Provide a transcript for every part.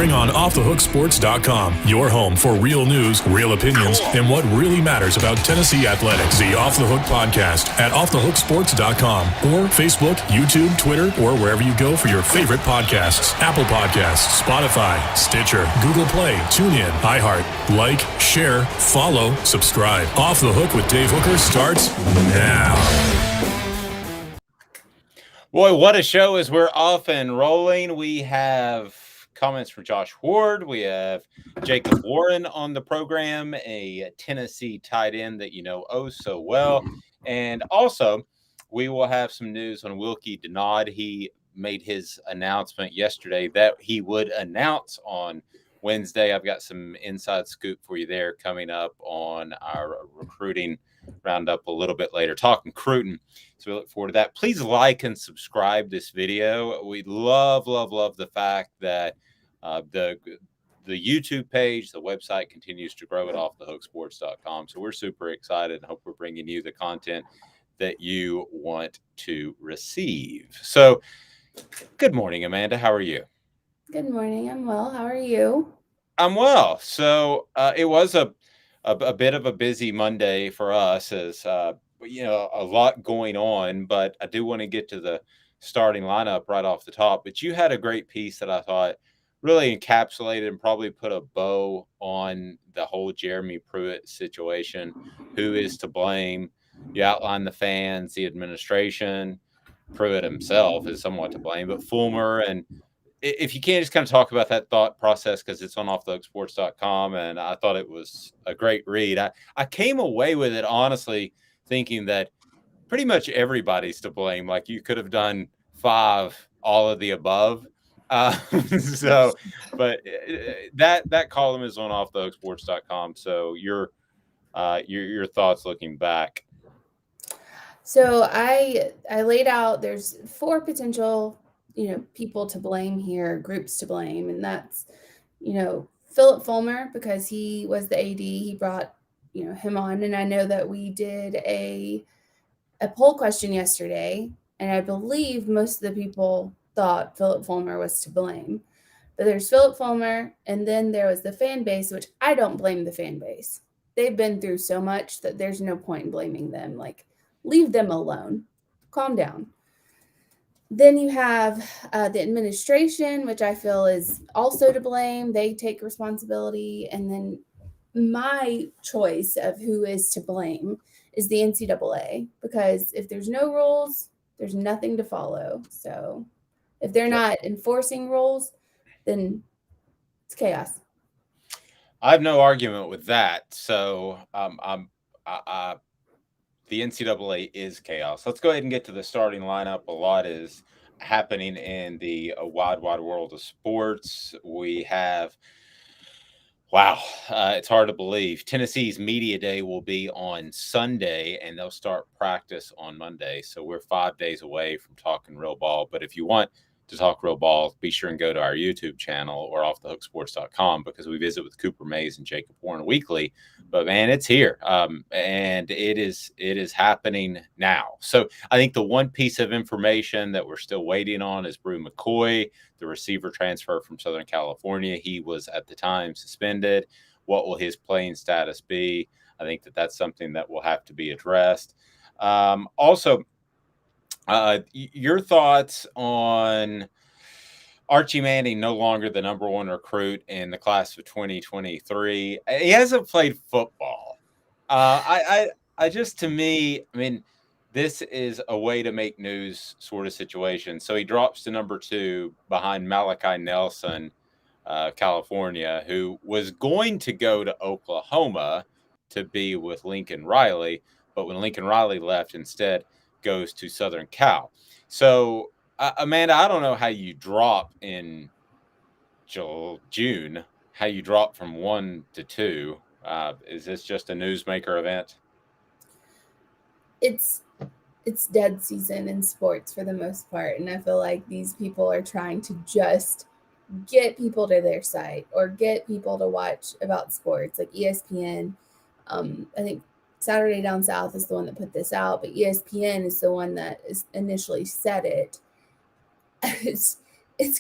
On offthehooksports.com, your home for real news, real opinions, and what really matters about Tennessee athletics. The Off the Hook podcast at offthehooksports.com or Facebook, YouTube, Twitter, or wherever you go for your favorite podcasts. Apple Podcasts, Spotify, Stitcher, Google Play, TuneIn, iHeart. Like, share, follow, subscribe. Off the Hook with Dave Hooker starts now. Boy, what a show as we're off and rolling. We have comments from Josh Ward. We have Jacob Warren on the program, a Tennessee tight end that you know oh so well. And also, we will have some news on Wilkie Denaud. He made his announcement yesterday that he would announce on Wednesday. I've got some inside scoop for you there coming up on our recruiting roundup a little bit later, talking recruiting. So we look forward to that. Please like and subscribe this video. We love the fact that the YouTube page, the website continues to grow at offthehooksports.com. So we're super excited and hope we're bringing you the content that you want to receive. So good morning, Amanda. How are you? Good morning. I'm well. How are you? I'm well. So it was a bit of a busy Monday for us as, a lot going on, but I do want to get to the starting lineup right off the top. But you had a great piece that I thought really encapsulated and probably put a bow on the whole Jeremy Pruitt situation. Who is to blame? You outlined the fans, the administration. Pruitt himself is somewhat to blame, but Fulmer. And if you can just kind of talk about that thought process, because it's on offthehooksports.com, and I thought it was a great read. I came away with it, honestly, thinking that pretty much everybody's to blame. Like you could have done 5, all of the above. But that column is on offthehooksports.com. So your thoughts looking back. So I laid out, there's 4 potential, people to blame here, groups to blame. And that's, Philip Fulmer, because he was the AD, he brought, him on. And I know that we did a poll question yesterday, and I believe most of the people thought Philip Fulmer was to blame. But there's Philip Fulmer, and then there was the fan base, which I don't blame the fan base. They've been through so much that there's no point in blaming them. Like, leave them alone. Calm down. Then you have the administration, which I feel is also to blame. They take responsibility. And then my choice of who is to blame is the NCAA, because if there's no rules, there's nothing to follow. So if they're not enforcing rules, then it's chaos. I have no argument with that. So the NCAA is chaos. Let's go ahead and get to the starting lineup. A lot is happening in the wide world of sports. We have, it's hard to believe. Tennessee's media day will be on Sunday, and they'll start practice on Monday. So we're 5 days away from talking real ball. But if you want to talk real ball, be sure and go to our YouTube channel or offthehooksports.com, because we visit with Cooper Mays and Jacob Warren weekly. But man, it's here. And it is happening now. So I think the one piece of information that we're still waiting on is Brew McCoy, the receiver transfer from Southern California. He was at the time suspended. What will his playing status be? I think that's something that will have to be addressed. Also, your thoughts on Archie Manning, no longer the number 1 recruit in the class of 2023. He hasn't played football. To me, this is a way to make news sort of situation. So he drops to number 2 behind Malachi Nelson, California, who was going to go to Oklahoma to be with Lincoln Riley. But when Lincoln Riley left, instead goes to Southern Cal. So, Amanda, I don't know how you drop in June, how you drop from 1 to 2. Is this just a newsmaker event? It's dead season in sports for the most part. And I feel like these people are trying to just get people to their site or get people to watch about sports, like ESPN. I think Saturday Down South is the one that put this out, but ESPN is the one that initially said it. It's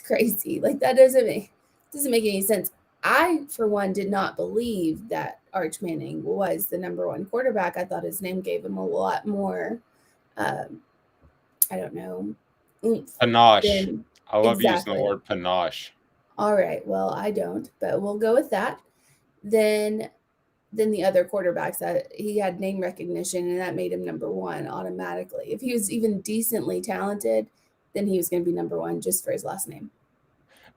crazy. Like, that doesn't make doesn't make any sense. I, for one, did not believe that Arch Manning was the number one quarterback. I thought his name gave him a lot more, um, I don't know, oomph Panache. than I love using the exactly. word panache. All right, well, I don't, but we'll go with that. Then the other quarterbacks, that he had name recognition, and that made him number one automatically. If he was even decently talented, then he was going to be number one just for his last name.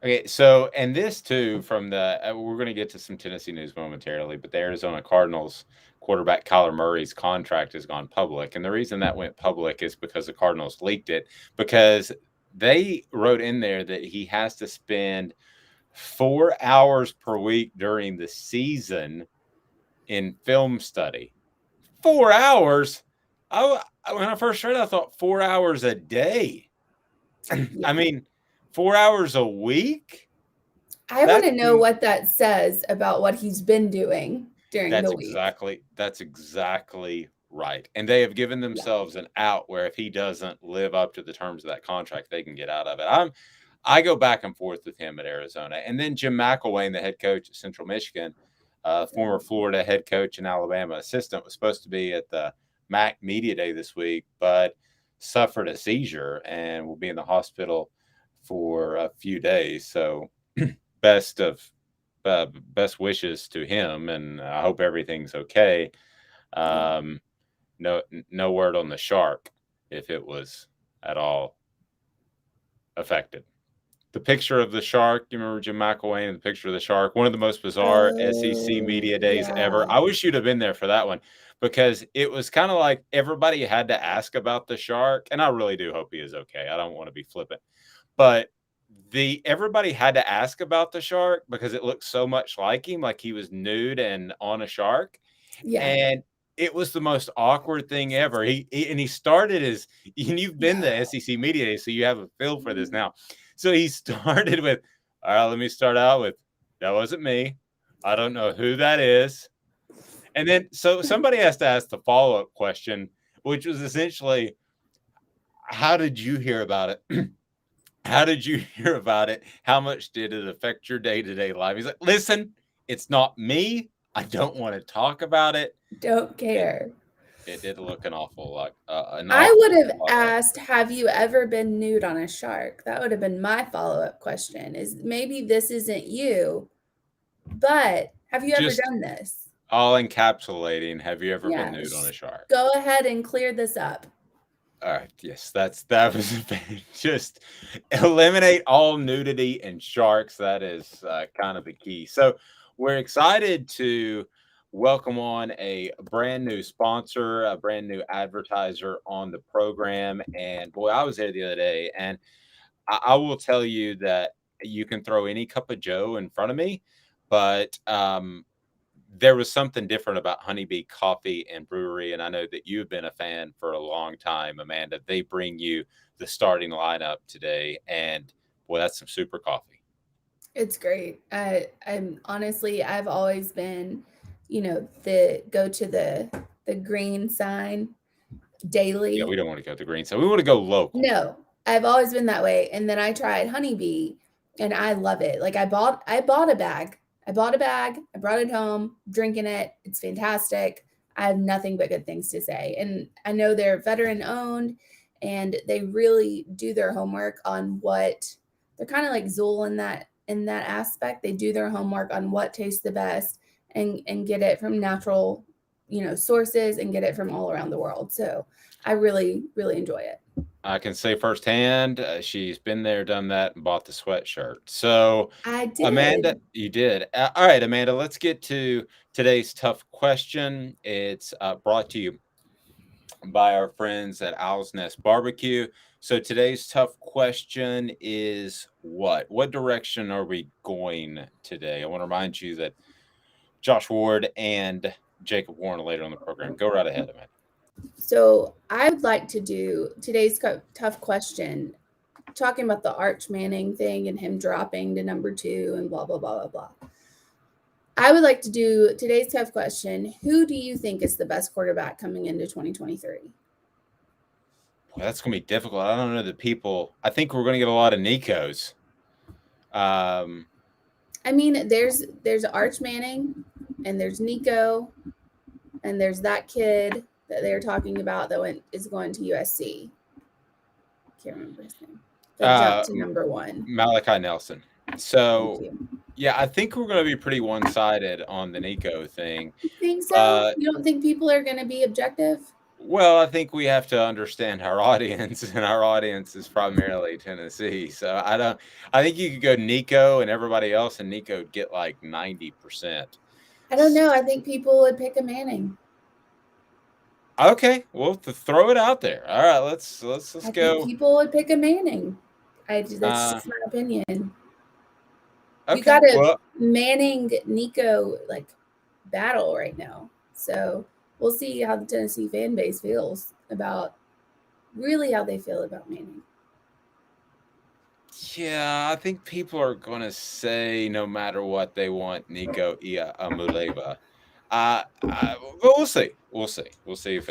Okay, so and this too from the we're going to get to some Tennessee news momentarily, but the Arizona Cardinals quarterback Kyler Murray's contract has gone public, and the reason that went public is because the Cardinals leaked it, because they wrote in there that he has to spend 4 hours per week during the season in film study. 4 hours. When I first read it, I thought 4 hours a day. Yeah. I mean, 4 hours a week. I want to know what that says about what he's been doing during the week. That's exactly right. And they have given themselves an out where if he doesn't live up to the terms of that contract, they can get out of it. I go back and forth with him at Arizona. And then Jim McElwain, the head coach at Central Michigan, former Florida head coach and Alabama assistant, was supposed to be at the MAC Media Day this week, but suffered a seizure and will be in the hospital for a few days. So best wishes to him, and I hope everything's okay. No word on the shark if it was at all affected. The picture of the shark, you remember Jim McElwain and the picture of the shark? One of the most bizarre SEC media days ever. I wish you'd have been there for that one, because it was kind of like everybody had to ask about the shark, and I really do hope he is okay. I don't want to be flippant, but everybody had to ask about the shark because it looked so much like him, like he was nude and on a shark. Yeah. And it was the most awkward thing ever. He started and you've been to SEC Media Day, so you have a feel for this now. So he started with, all right, let me start out with, that wasn't me. I don't know who that is. And then, so somebody has to ask the follow-up question, which was essentially, how did you hear about it? How did you hear about it? How much did it affect your day-to-day life? He's like, listen, it's not me. I don't want to talk about it. Don't care. It did look an awful lot. I would have asked, have you ever been nude on a shark? That would have been my follow-up question, is maybe this isn't you, but have you ever done this? All encapsulating, have you ever been nude on a shark? Go ahead and clear this up. All right. Yes, that was just eliminate all nudity and sharks. That is kind of the key. So we're excited to welcome on a brand new sponsor, a brand new advertiser on the program. And boy, I was there the other day, and I will tell you that you can throw any cup of Joe in front of me, but there was something different about Honeybee Coffee and Brewery, and I know that you've been a fan for a long time, Amanda. They bring you the starting lineup today, and boy, that's some super coffee. It's great. I'm honestly, I've always been, go to the green sign daily. Yeah, we don't want to go to the green sign. We want to go local. No, I've always been that way. And then I tried Honeybee, and I love it. Like I bought a bag. I brought it home, drinking it. It's fantastic. I have nothing but good things to say. And I know they're veteran owned, and they really do their homework on what they're kind of like Zool in that aspect. They do their homework on what tastes the best and get it from natural, sources, and get it from all around the world. So I really, really enjoy it. I can say firsthand, she's been there, done that, and bought the sweatshirt. So, I did. Amanda, you did. All right, Amanda, let's get to today's tough question. It's brought to you by our friends at Owl's Nest Barbecue. So today's tough question is what? What direction are we going today? I want to remind you that Josh Ward and Jacob Warren are later on the program. Go right ahead, Amanda. So I would like to do today's tough question, talking about the Arch Manning thing and him dropping to number 2 and blah, blah, blah, blah, blah. I would like to do today's tough question. Who do you think is the best quarterback coming into 2023? Well, that's going to be difficult. I don't know the people. I think we're going to get a lot of Nikos. I mean, there's Arch Manning, and there's Nico, and there's that kid that they were talking about that is going to USC. Can't remember his name. That jumped to number 1. Malachi Nelson. So, yeah, I think we're going to be pretty one-sided on the Nico thing. You think so? You don't think people are going to be objective? Well, I think we have to understand our audience, and our audience is primarily Tennessee. So I think you could go Nico and everybody else, and Nico would get like 90%. I don't know. I think people would pick a Manning. Okay, well, throw it out there. All right, let's go. Think people would pick a Manning. That's just my opinion. Okay, you got a Manning Nico like battle right now, so we'll see how the Tennessee fan base feels about how they feel about Manning. Yeah, I think people are going to say no matter what they want Nico Iamaleava. But we'll see. We'll see.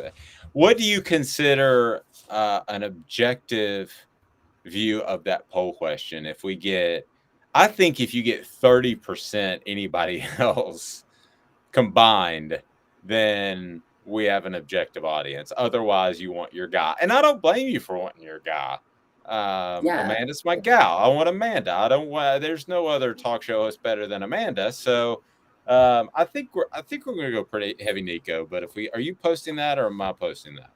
What do you consider an objective view of that poll question? I think if you get 30% anybody else combined, then we have an objective audience. Otherwise, you want your guy. And I don't blame you for wanting your guy. Amanda's my gal. I want Amanda. There's no other talk show host better than Amanda. So I think we're going to go pretty heavy Nico. But are you posting that, or am I posting that?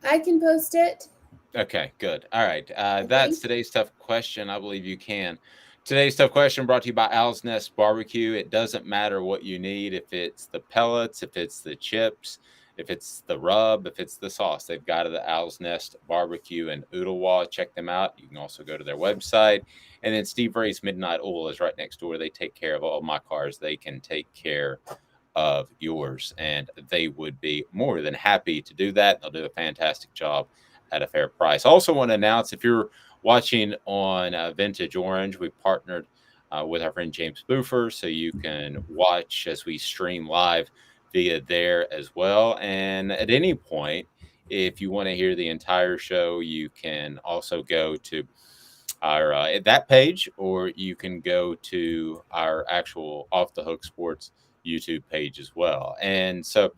I can post it. Okay, good. All right. That's today's tough question. I believe you can. Today's tough question brought to you by Owl's Nest Barbecue. It doesn't matter what you need. If it's the pellets, if it's the chips, if it's the rub, if it's the sauce, they've got it at Owl's Nest Barbecue in Ooltewah. Check them out. You can also go to their website. And then Steve Ray's Midnight Oil is right next door. They take care of all my cars. They can take care of yours, and they would be more than happy to do that. They'll do a fantastic job at a fair price. I also want to announce, if you're watching on Vintage Orange, we partnered with our friend James Boofer, so you can watch as we stream live via there as well. And at any point, if you want to hear the entire show, you can also go to our that page, or you can go to our actual Off the Hook Sports YouTube page as well. And so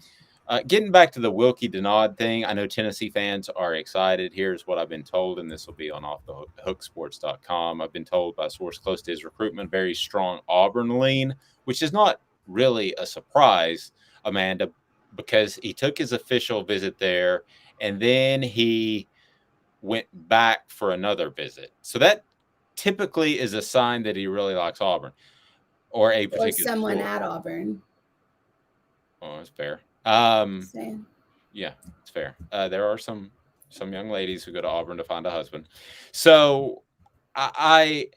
getting back to the Wilkie Denaud thing, I know Tennessee fans are excited. Here's what I've been told, and this will be on offthehooksports.com. I've been told by a source close to his recruitment, very strong Auburn lean, which is not really a surprise, Amanda, because he took his official visit there, and then he went back for another visit. So that typically is a sign that he really likes Auburn, or a particular someone school. At Auburn. Oh, that's fair. Yeah, it's fair. There are some young ladies who go to Auburn to find a husband. So I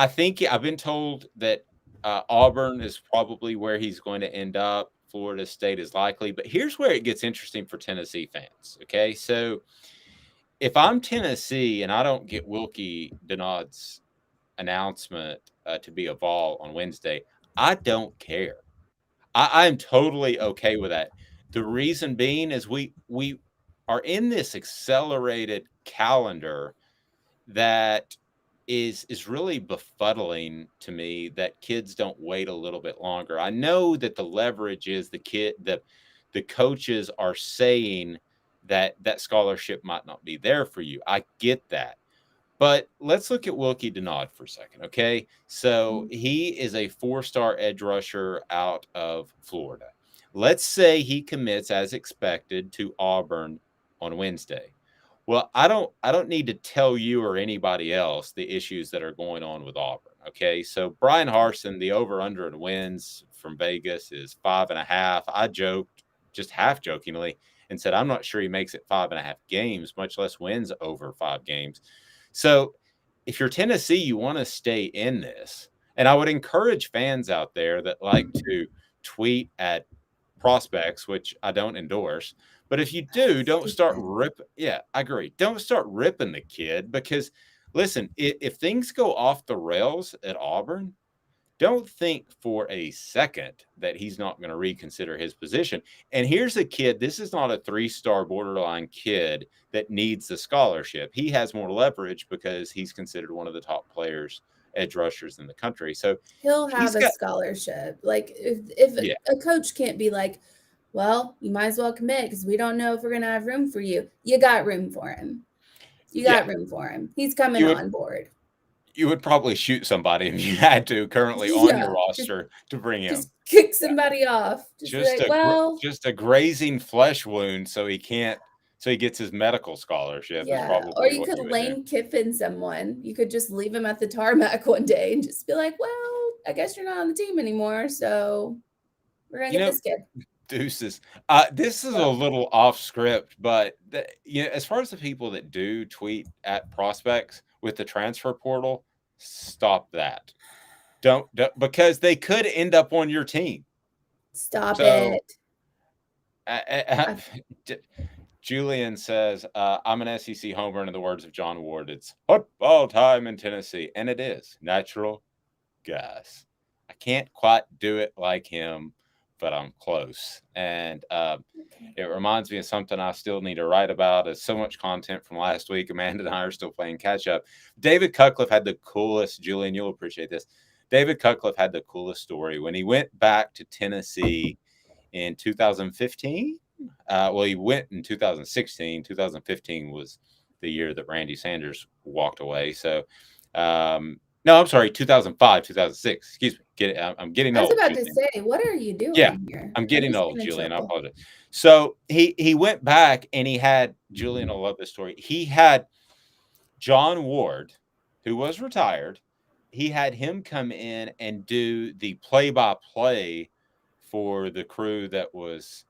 think I've been told that Auburn is probably where he's going to end up. Florida State is likely, but here's where it gets interesting for Tennessee fans. Okay, so if I'm Tennessee and I don't get Wilkie Denaud's announcement to be a Vol on Wednesday, I don't care. I'm totally okay with that. The reason being is we are in this accelerated calendar that is really befuddling to me, that kids don't wait a little bit longer. I know that the leverage is the coaches are saying that scholarship might not be there for you. I get that. But let's look at Wilkie Denaud for a second, okay? So he is a 4-star edge rusher out of Florida. Let's say he commits as expected to Auburn on Wednesday. Well, I don't need to tell you or anybody else the issues that are going on with Auburn, okay? So Brian Harsin, the over-under in wins from Vegas is 5.5. I joked, just half jokingly, and said I'm not sure he makes it 5.5 games, much less wins over 5 games. So if you're Tennessee, you want to stay in this. And I would encourage fans out there that like to tweet at prospects, which I don't endorse. But if you do, don't start ripping. Yeah, I agree. Don't start ripping the kid, because, listen, if things go off the rails at Auburn, don't think for a second that he's not going to reconsider his position. And here's a kid, this is not a 3-star borderline kid that needs the scholarship. He has more leverage because he's considered one of the top players edge rushers in the country. So he'll have a scholarship. Like if a coach can't be like, well, you might as well commit because we don't know if we're going to have room for you. You got room for him. You got room for him. He's coming on board. You would probably shoot somebody if you had to currently on your roster to bring him. Just kick somebody off. Just a grazing flesh wound so he gets his medical scholarship. Yeah, or you could Lane Kiffin someone. You could just leave him at the tarmac one day and just be like, well, I guess you're not on the team anymore, so we're going to get this kid. Deuces. This is a little off script, but as far as the people that do tweet at prospects with the transfer portal, stop that. Don't because they could end up on your team. Stop it. Julian says, I'm an SEC homer, in the words of John Ward. It's football time in Tennessee. And it is. Natural gas. I can't quite do it like him, but I'm close. And it reminds me of something I still need to write about. There's so much content from last week. Amanda and I are still playing catch up. David Cutcliffe had the coolest, Julian, you'll appreciate this. David Cutcliffe had the coolest story. When he went back to Tennessee in 2015, he went in 2016. 2015 was the year that Randy Sanders walked away. So, no, I'm sorry, 2005, 2006. Excuse me. I'm getting old. I was about to say, what are you doing here? I'm getting old, Julian. I apologize. So he went back and he had, Julian will love this story. He had John Ward, who was retired. He had him come in and do the play-by-play for the crew that was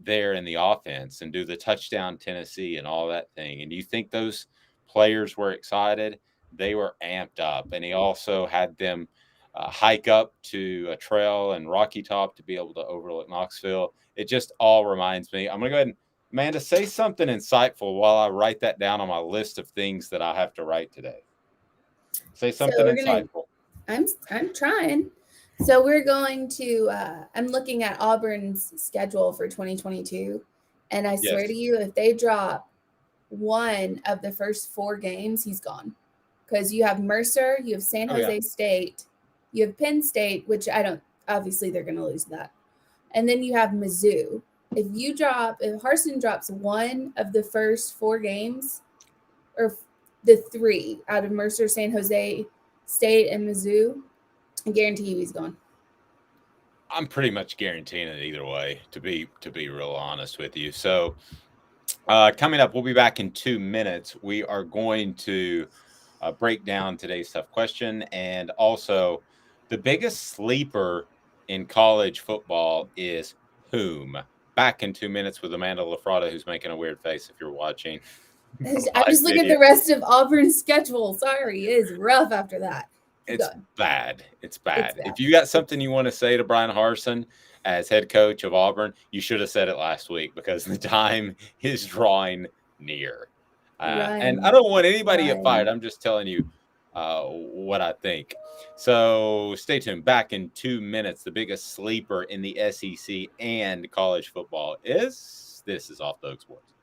there in the offense and do the touchdown Tennessee and all that thing. And do you think those players were excited? They were amped up. And he also had them hike up to a trail in Rocky Top to be able to overlook Knoxville. It just all reminds me. I'm going to go ahead and, Amanda, say something insightful while I write that down on my list of things that I have to write today. Say something insightful. I'm trying. So we're going to, I'm looking at Auburn's schedule for 2022. And I swear to you, if they drop one of the first 4 games, he's gone. Because you have Mercer, you have San Jose State, you have Penn State, which obviously they're going to lose that. And then you have Mizzou. If Harsin drops one of the first 4 games, or the 3 out of Mercer, San Jose State, and Mizzou, I guarantee you he's gone. I'm pretty much guaranteeing it either way, to be real honest with you. So coming up, we'll be back in 2 minutes. We are going to break down today's tough question, and also the biggest sleeper in college football is whom? Back in 2 minutes with Amanda LaFratta, who's making a weird face if you're watching. I'm just looking at the rest of Auburn's schedule. Sorry, it is rough after that. It's bad. It's bad. If you got something you want to say to Brian Harsin as head coach of Auburn, you should have said it last week because the time is drawing near. And I don't want anybody to get fired. I'm just telling you what I think. So stay tuned. Back in 2 minutes, the biggest sleeper in the SEC and college football is Off the Hook Sports.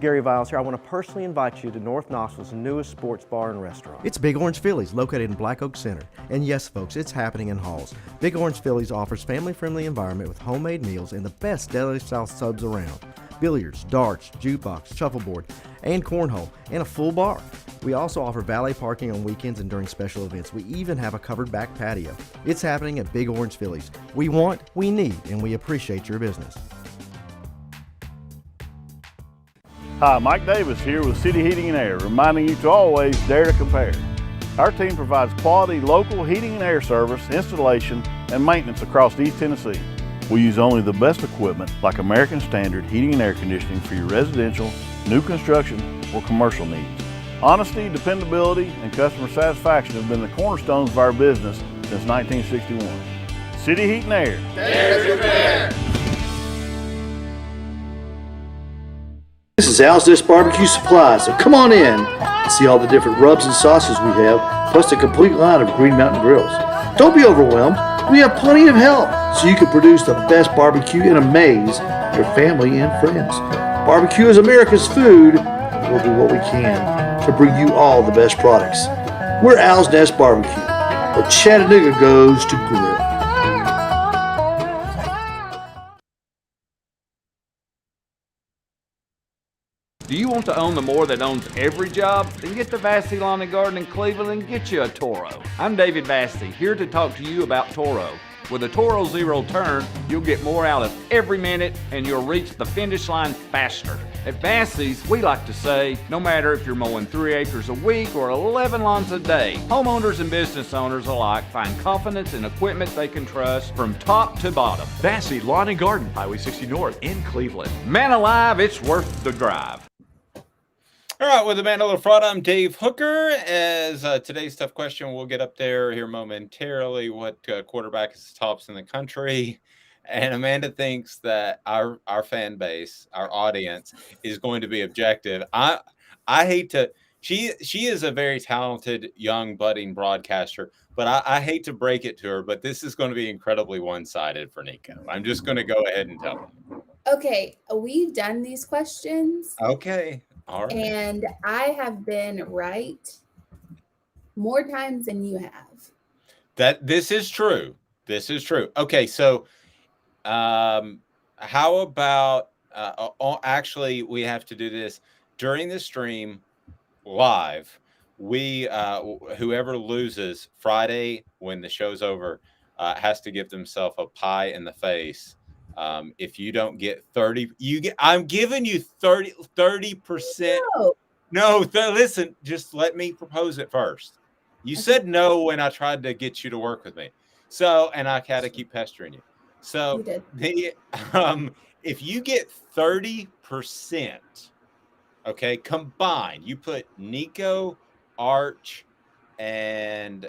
Gary Viles here. I want to personally invite you to North Knoxville's newest sports bar and restaurant. It's Big Orange Phillies, located in Black Oak Center. And yes, folks, it's happening in Halls. Big Orange Phillies offers family-friendly environment with homemade meals and the best deli-style subs around. Billiards, darts, jukebox, shuffleboard, and cornhole, and a full bar. We also offer valet parking on weekends and during special events. We even have a covered back patio. It's happening at Big Orange Phillies. We want, we need, and we appreciate your business. Hi, Mike Davis here with City Heating and Air, reminding you to always dare to compare. Our team provides quality local heating and air service, installation, and maintenance across East Tennessee. We use only the best equipment like American Standard heating and air conditioning for your residential, new construction, or commercial needs. Honesty, dependability, and customer satisfaction have been the cornerstones of our business since 1961. City Heat and Air. Dare to compare. This is Al's Dish Barbecue Supply, so come on in and see all the different rubs and sauces we have, plus the complete line of Green Mountain Grills. Don't be overwhelmed. We have plenty of help so you can produce the best barbecue and amaze your family and friends. Barbecue is America's food, and we'll do what we can to bring you all the best products. We're Al's Nest Barbecue, where Chattanooga goes to grill. Do you want to own the more that owns every job? Then get to Vassy Lawn and Garden in Cleveland and get you a Toro. I'm David Vassy, here to talk to you about Toro. With a Toro Zero Turn, you'll get more out of every minute and you'll reach the finish line faster. At Vassy's, we like to say, no matter if you're mowing 3 acres a week or 11 lawns a day, homeowners and business owners alike find confidence in equipment they can trust from top to bottom. Vassy Lawn and Garden, Highway 60 North in Cleveland. Man alive, it's worth the drive. All right, with Amanda LaFratta, I'm Dave Hooker. As today's tough question, we'll get up there here momentarily. What quarterback is the tops in the country? And Amanda thinks that our fan base, our audience, is going to be objective. I hate to. She is a very talented young budding broadcaster, but I hate to break it to her, but this is going to be incredibly one-sided for Nico. I'm just going to go ahead and tell her. Okay, we've done these questions. Okay. All right. And I have been right more times than you have. This is true. This is true. Okay, so how about actually we have to do this during the stream live. We whoever loses Friday when the show's over has to give themselves a pie in the face. If you don't get 30, I'm giving you 30%. No, listen, just let me propose it first. You said no when I tried to get you to work with me. So, and I had to keep pestering you. So if you get 30%, okay, combined, you put Nico, Arch, and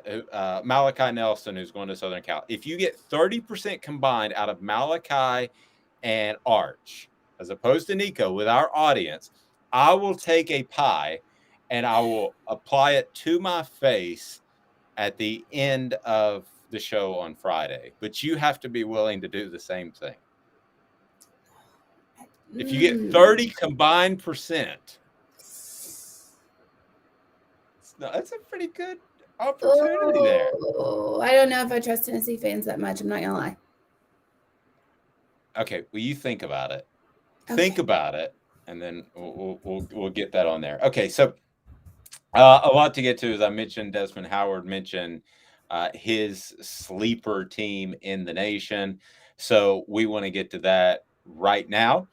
Malachi Nelson, who's going to Southern Cal. If you get 30% combined out of Malachi and Arch, as opposed to Nico, with our audience, I will take a pie and I will apply it to my face at the end of the show on Friday. But you have to be willing to do the same thing. If you get 30 combined percent, no, that's a pretty good opportunity there. I don't know if I trust Tennessee fans that much. I'm not gonna lie. Okay, well, you think about it. Okay. Think about it, and then we'll get that on there. Okay, so a lot to get to. As I mentioned, Desmond Howard mentioned his sleeper team in the nation. So we want to get to that right now.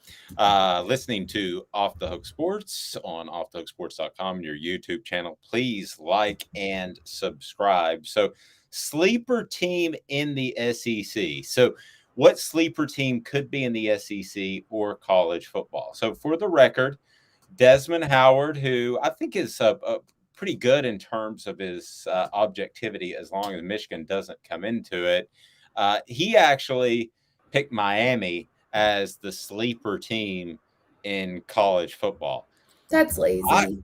Listening to Off the Hook Sports on offthehooksports.com, your YouTube channel. Please like and subscribe. So sleeper team in the SEC. So what sleeper team could be in the SEC or college football? So for the record, Desmond Howard, who I think is pretty good in terms of his objectivity as long as Michigan doesn't come into it, he actually picked Miami as the sleeper team in college football. That's lazy.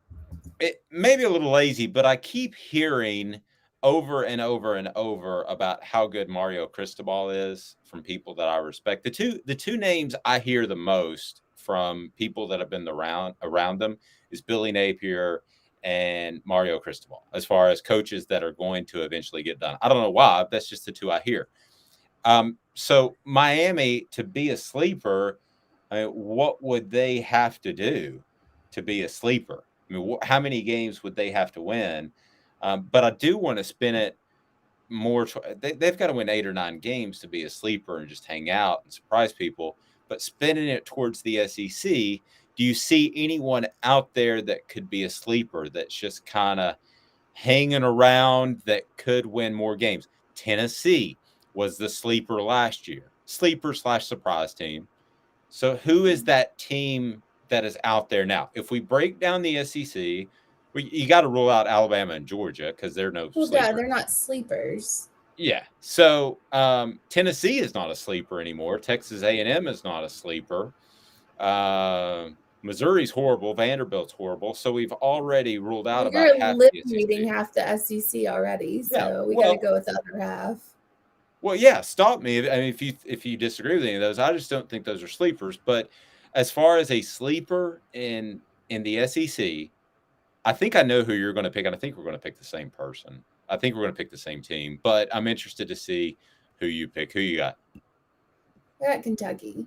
It may be a little lazy, but I keep hearing over and over and over about how good Mario Cristobal is from people that I respect. The two names I hear the most from people that have been around them is Billy Napier and Mario Cristobal, as far as coaches that are going to eventually get done. I don't know why, that's just the two I hear. So Miami, to be a sleeper, I mean, what would they have to do to be a sleeper? I mean, how many games would they have to win? But I do want to spin it more. They've got to win 8 or 9 games to be a sleeper and just hang out and surprise people. But spinning it towards the SEC, do you see anyone out there that could be a sleeper that's just kind of hanging around that could win more games? Tennessee was the sleeper last year, sleeper/surprise team. So who is that team that is out there now? If we break down the SEC, you got to rule out Alabama and Georgia because they're no sleepers. Yeah, they're not sleepers. Yeah. So Tennessee is not a sleeper anymore. Texas A&M is not a sleeper. Missouri's horrible. Vanderbilt's horrible. So we've already ruled out about half the SEC. You're eliminating half the SEC already. So we got to go with the other half. Well, yeah, stop me. I mean, if you disagree with any of those, I just don't think those are sleepers. But as far as a sleeper in the SEC, I think I know who you're going to pick, and I think we're going to pick the same person. I think we're going to pick the same team, but I'm interested to see who you pick. Who you got? I got Kentucky.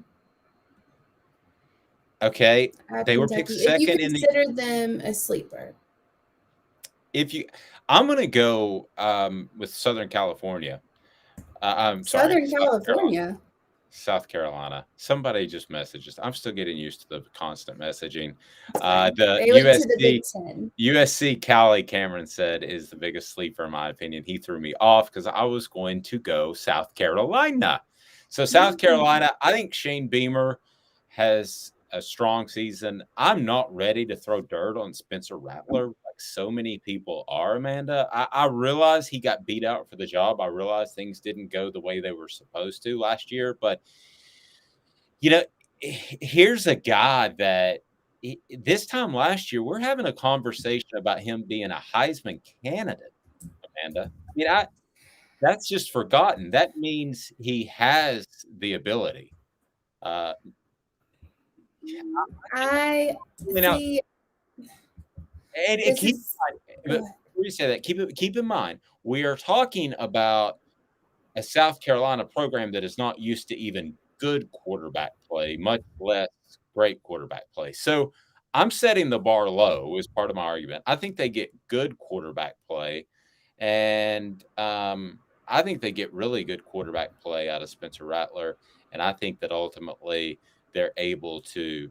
Okay, I have they were picked Kentucky. If you second in the. consider them a sleeper. I'm going to go with Southern California. I'm sorry, Southern California. South Carolina. Somebody just messaged us. I'm still getting used to the constant messaging. Fine. The They went to the Big Ten. USC Cali, Cameron said, is the biggest sleeper in my opinion. He threw me off because I was going to go South Carolina. So South Carolina, I think Shane Beamer has a strong season. I'm not ready to throw dirt on Spencer Rattler like so many people are, Amanda. I realize he got beat out for the job. I realize things didn't go the way they were supposed to last year. But, here's a guy that this time last year, we're having a conversation about him being a Heisman candidate, Amanda. That's just forgotten. That means he has the ability. I see. And keep in mind, before you say that, keep in mind, we are talking about a South Carolina program that is not used to even good quarterback play, much less great quarterback play. So I'm setting the bar low as part of my argument. I think they get good quarterback play, and I think they get really good quarterback play out of Spencer Rattler, and I think that ultimately they're able to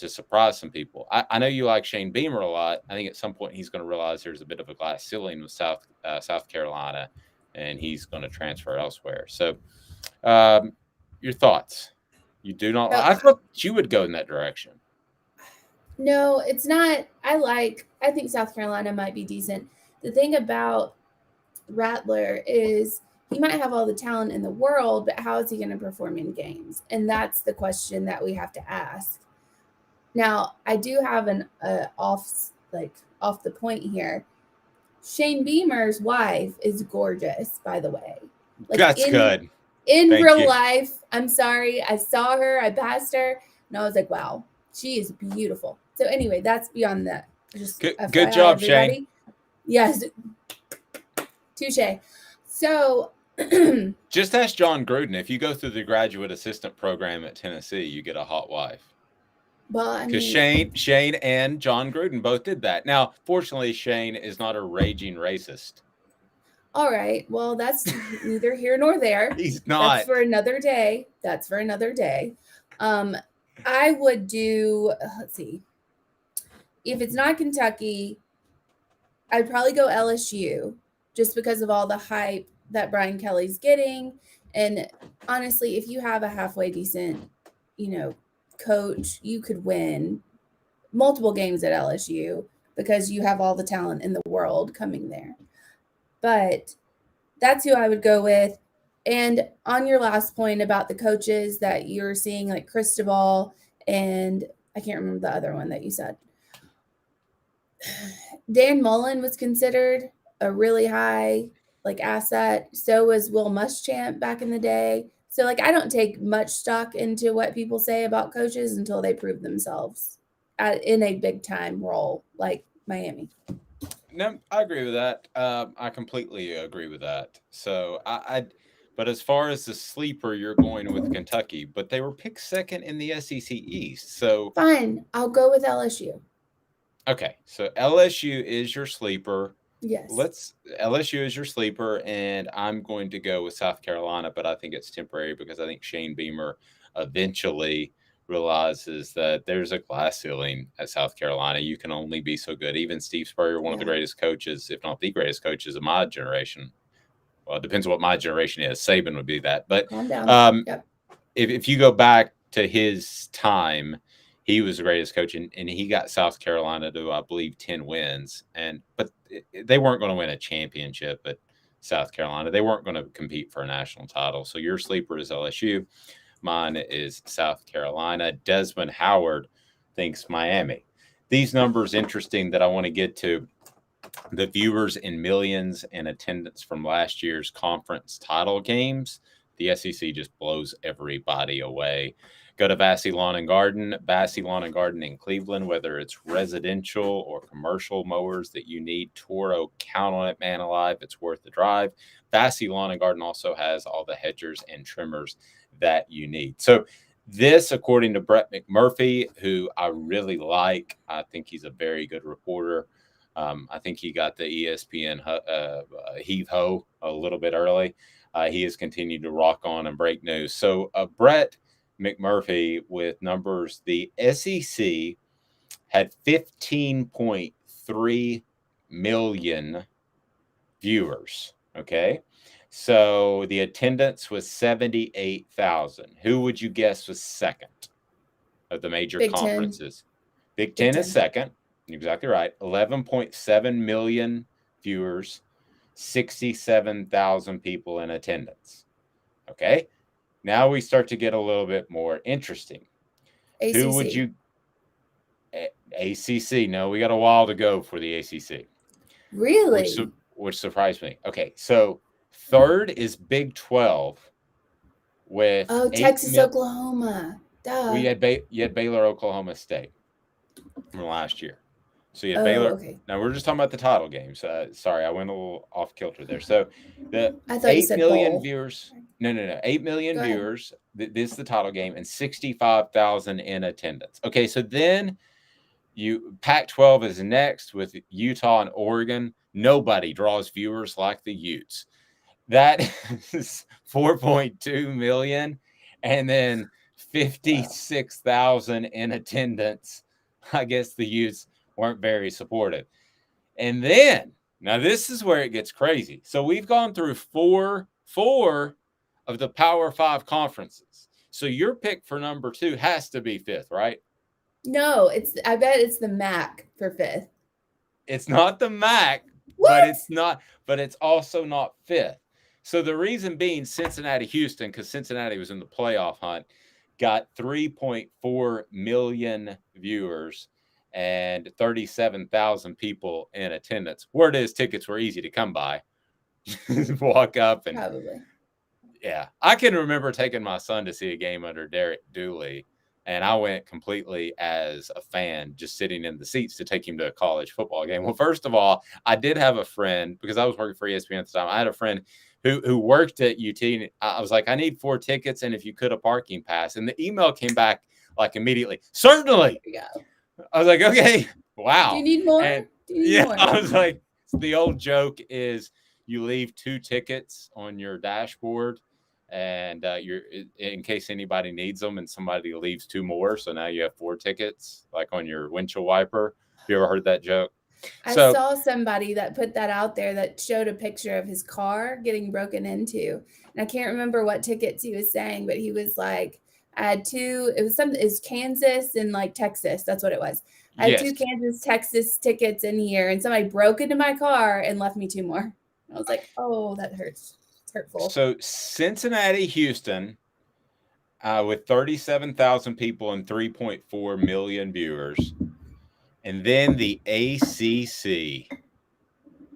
surprise some people. I know you like Shane Beamer a lot. I think at some point he's going to realize there's a bit of a glass ceiling with South Carolina, and he's going to transfer elsewhere. So, your thoughts? You do not. I thought you would go in that direction. No, it's not. I think South Carolina might be decent. The thing about Rattler is he might have all the talent in the world, but how is he going to perform in games? And that's the question that we have to ask. Now, I do have an off the point here. Shane Beamer's wife is gorgeous, by the way. That's good. In real life, I'm sorry. I saw her, I passed her, and I was like, wow, she is beautiful. So anyway, that's beyond that. Just good job, everybody. Shane. Yes. Touche. So just ask John Gruden. If you go through the graduate assistant program at Tennessee, you get a hot wife. Well, because Shane and John Gruden both did that. Now, fortunately, Shane is not a raging racist. All right. Well, that's neither here nor there. He's not. That's for another day. I would do, let's see. If it's not Kentucky, I'd probably go LSU just because of all the hype that Brian Kelly's getting. And honestly, if you have a halfway decent, coach, you could win multiple games at LSU because you have all the talent in the world coming there. But that's who I would go with. And on your last point about the coaches that you're seeing, like Cristobal, and I can't remember the other one that you said. Dan Mullen was considered a really high asset. So was Will Muschamp back in the day. So I don't take much stock into what people say about coaches until they prove themselves in a big time role like Miami. No, I agree with that. I completely agree with that. So but as far as the sleeper, you're going with Kentucky, but they were picked second in the SEC East. So fine, I'll go with LSU. Okay, so LSU is your sleeper. Yes. LSU is your sleeper, and I'm going to go with South Carolina, but I think it's temporary because I think Shane Beamer eventually realizes that there's a glass ceiling at South Carolina. You can only be so good. Even Steve Spurrier, one of the greatest coaches, if not the greatest coaches of my generation. Well, it depends on what my generation is. Saban would be that. But if you go back to his time, he was the greatest coach, and he got South Carolina to, I believe, 10 wins. But they weren't going to win a championship at South Carolina. They weren't going to compete for a national title. So your sleeper is LSU. Mine is South Carolina. Desmond Howard thinks Miami. These numbers interesting that I want to get to. The viewers in millions in attendance from last year's conference title games. The SEC just blows everybody away. Go to Vassy Lawn and Garden, Vassy Lawn and Garden in Cleveland, whether it's residential or commercial mowers that you need. Toro, count on it, man alive. It's worth the drive. Vassy Lawn and Garden also has all the hedgers and trimmers that you need. So this, according to Brett McMurphy, who I really like, I think he's a very good reporter. I think he got the ESPN heave-ho a little bit early. He has continued to rock on and break news. So Brett McMurphy with numbers, the SEC had 15.3 million viewers. Okay. So the attendance was 78,000. Who would you guess was second of the major Big Ten. conferences? Big Ten is second. You're exactly right. 11.7 million viewers, 67,000 people in attendance. Okay. Now we start to get a little bit more interesting. ACC. Who would you? ACC. No, we got a while to go for the ACC. Really? Which surprised me. Okay, so third is Big 12 with Texas, Oklahoma. Duh. Well, you had Baylor, Oklahoma State from last year. So you had Baylor. Okay. Now we're just talking about the title games. Sorry, I went a little off kilter there. So I thought 8 you said million bowl. viewers. No. 8 million Go ahead. viewers. This is the title game, and 65,000 in attendance. Okay, so then Pac-12 is next with Utah and Oregon. Nobody draws viewers like the Utes. That is 4.2 million, and then 56,000 in attendance. I guess the Utes weren't very supportive. And then, now this is where it gets crazy. So we've gone through four of the Power 5 conferences. So your pick for number 2 has to be 5th, right? No, I bet it's the MAC for 5th. It's not the MAC, What? but it's also not 5th. So the reason being Cincinnati, Houston, because Cincinnati was in the playoff hunt, got 3.4 million viewers and 37,000 people in attendance. Word is tickets were easy to come by. Walk up and Probably. Yeah. I can remember taking my son to see a game under Derek Dooley, and I went completely as a fan, just sitting in the seats to take him to a college football game. Well, first of all, I did have a friend, because I was working for ESPN at the time. I had a friend who worked at UT, and I was like, I need 4 tickets, and if you could, a parking pass. And the email came back like immediately. Certainly. There you go. I was like, okay, wow. Do you need more? And, Do you need more? I was like, the old joke is you leave 2 tickets on your dashboard, and you're in case anybody needs them, and somebody leaves 2 more. So now you have 4 tickets, like on your windshield wiper. Have you ever heard that joke? I saw somebody that put that out there that showed a picture of his car getting broken into. And I can't remember what tickets he was saying, but he was like, I had 2, it was Kansas and like Texas. That's what it was. I had 2 Kansas, Texas tickets in here, and somebody broke into my car and left me 2 more. I was like, oh, that hurts. It's hurtful. So Cincinnati, Houston, with 37,000 people and 3.4 million viewers. And then the ACC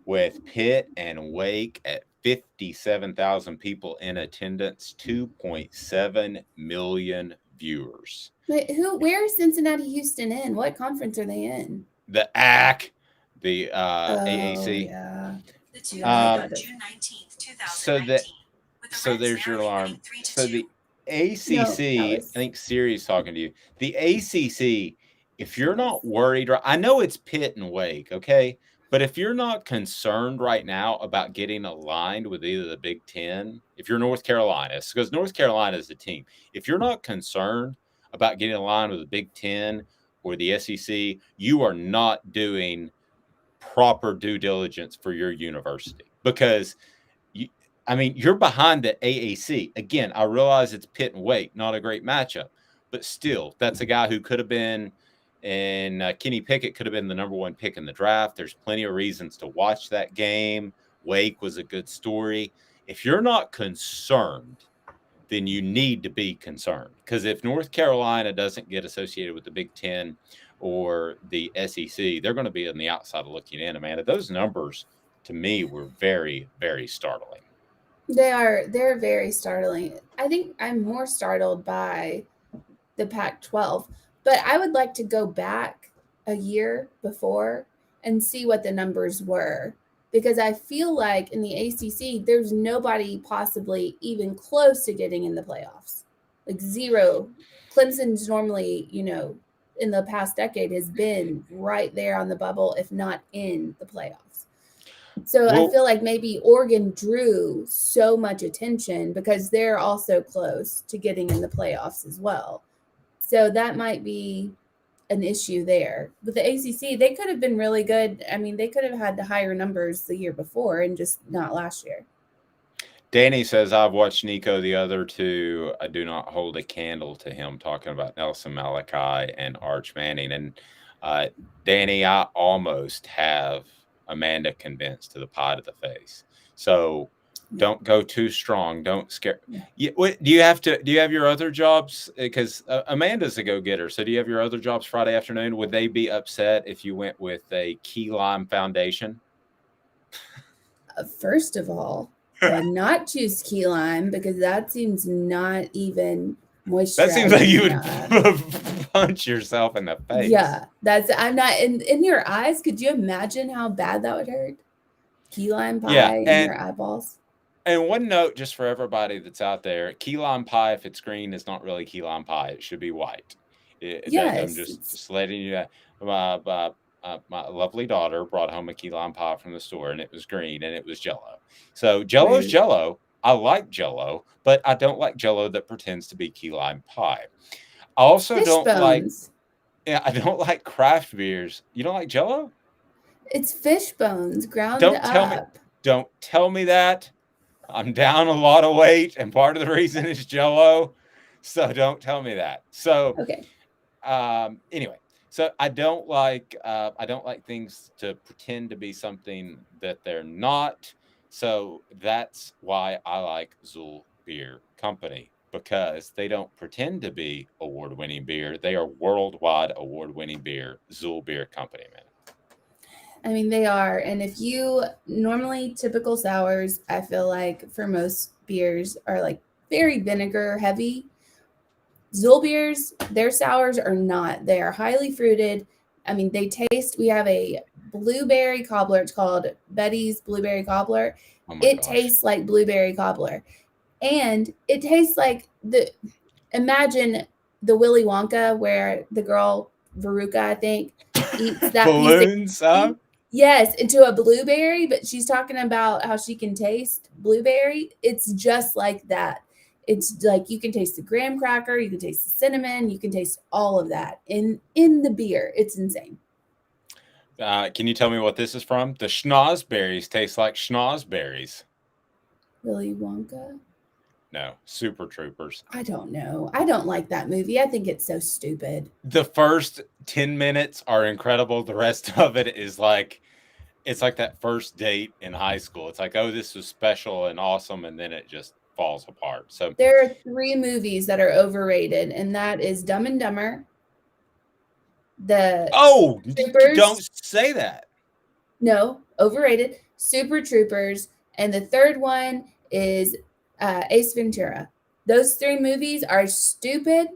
with Pitt and Wake at 57,000 people in attendance, 2.7 million viewers. Wait, where is Cincinnati, Houston in? What conference are they in? The AAC, the AAC. Yeah. June 19th, 2019. So there's your alarm. So the ACC, I think Siri's talking to you. The ACC, if you're not worried, I know it's Pitt and Wake, okay? But if you're not concerned right now about getting aligned with either the Big Ten, if you're North Carolina, because North Carolina is the team, if you're not concerned about getting aligned with the Big Ten or the SEC, you are not doing proper due diligence for your university, because you're behind the AAC. Again, I realize it's Pitt and Wake, not a great matchup, but still, that's a guy who could have been, and Kenny Pickett could have been the number 1 pick in the draft. There's plenty of reasons to watch that game. Wake was a good story. If you're not concerned, then you need to be concerned, because if North Carolina doesn't get associated with the Big Ten or the SEC, they're going to be on the outside looking in. Amanda, those numbers to me were very, very startling. They're very startling. I think I'm more startled by the Pac-12. But I would like to go back a year before and see what the numbers were, because I feel like in the ACC, there's nobody possibly even close to getting in the playoffs. Like zero. Clemson's normally, in the past decade has been right there on the bubble, if not in the playoffs. So I feel like maybe Oregon drew so much attention because they're also close to getting in the playoffs as well. So that might be an issue there. With the ACC, they could have been really good. I mean, they could have had the higher numbers the year before and just not last year. Danny says, I've watched Nico the other two. I do not hold a candle to him, talking about Nelson Malachi and Arch Manning. And Danny, I almost have Amanda convinced to the pie to the face. So don't go too strong. Don't scare. Do you have your other jobs? Because Amanda's a go-getter. So do you have your other jobs Friday afternoon? Would they be upset if you went with a Key Lime Foundation? First of all, I would not choose key lime because that seems not even moisturized. That seems like you would punch yourself in the face. Yeah, I'm not in your eyes. Could you imagine how bad that would hurt? Key lime pie in your eyeballs. And one note just for everybody that's out there, key lime pie, if it's green, is not really key lime pie. It should be white. Yes. I'm just letting you know. My lovely daughter brought home a key lime pie from the store, and it was green, and it was Jell-O. So Jell-O's Jell-O. I like Jell-O, but I don't like Jell-O that pretends to be key lime pie. I also don't like craft beers. You don't like Jell-O? It's fish bones ground up. Don't tell me that. I'm down a lot of weight, and part of the reason is Jell-O. So don't tell me that. So okay. Anyway. So I don't like things to pretend to be something that they're not. So that's why I like Zool Beer Company, because they don't pretend to be award-winning beer. They are worldwide award-winning beer. Zool Beer Company, man. I mean, they are. And if you normally typical sours, I feel like for most beers are like very vinegar heavy. Zool beers, their sours are not. They are highly fruited. I mean, we have a blueberry cobbler. It's called Betty's Blueberry Cobbler. It tastes like blueberry cobbler. And it tastes like imagine the Willy Wonka where the girl, Veruca, I think, eats that balloons, huh? Yes, into a blueberry, but she's talking about how she can taste blueberry. It's just like that. It's like you can taste the graham cracker, you can taste the cinnamon, you can taste all of that in the beer. It's insane. Can you tell me what this is from? The schnozberries taste like schnozberries. Willy Wonka? No, Super Troopers. I don't know. I don't like that movie. I think it's so stupid. The first 10 minutes are incredible. The rest of it is like, it's like that first date in high school. It's like, oh, this was special and awesome, and then it just falls apart. So there are 3 movies that are overrated, and that is Dumb and Dumber. Troopers. Don't say that. No, overrated. Super Troopers, and the third one is Ace Ventura. Those 3 movies are stupid.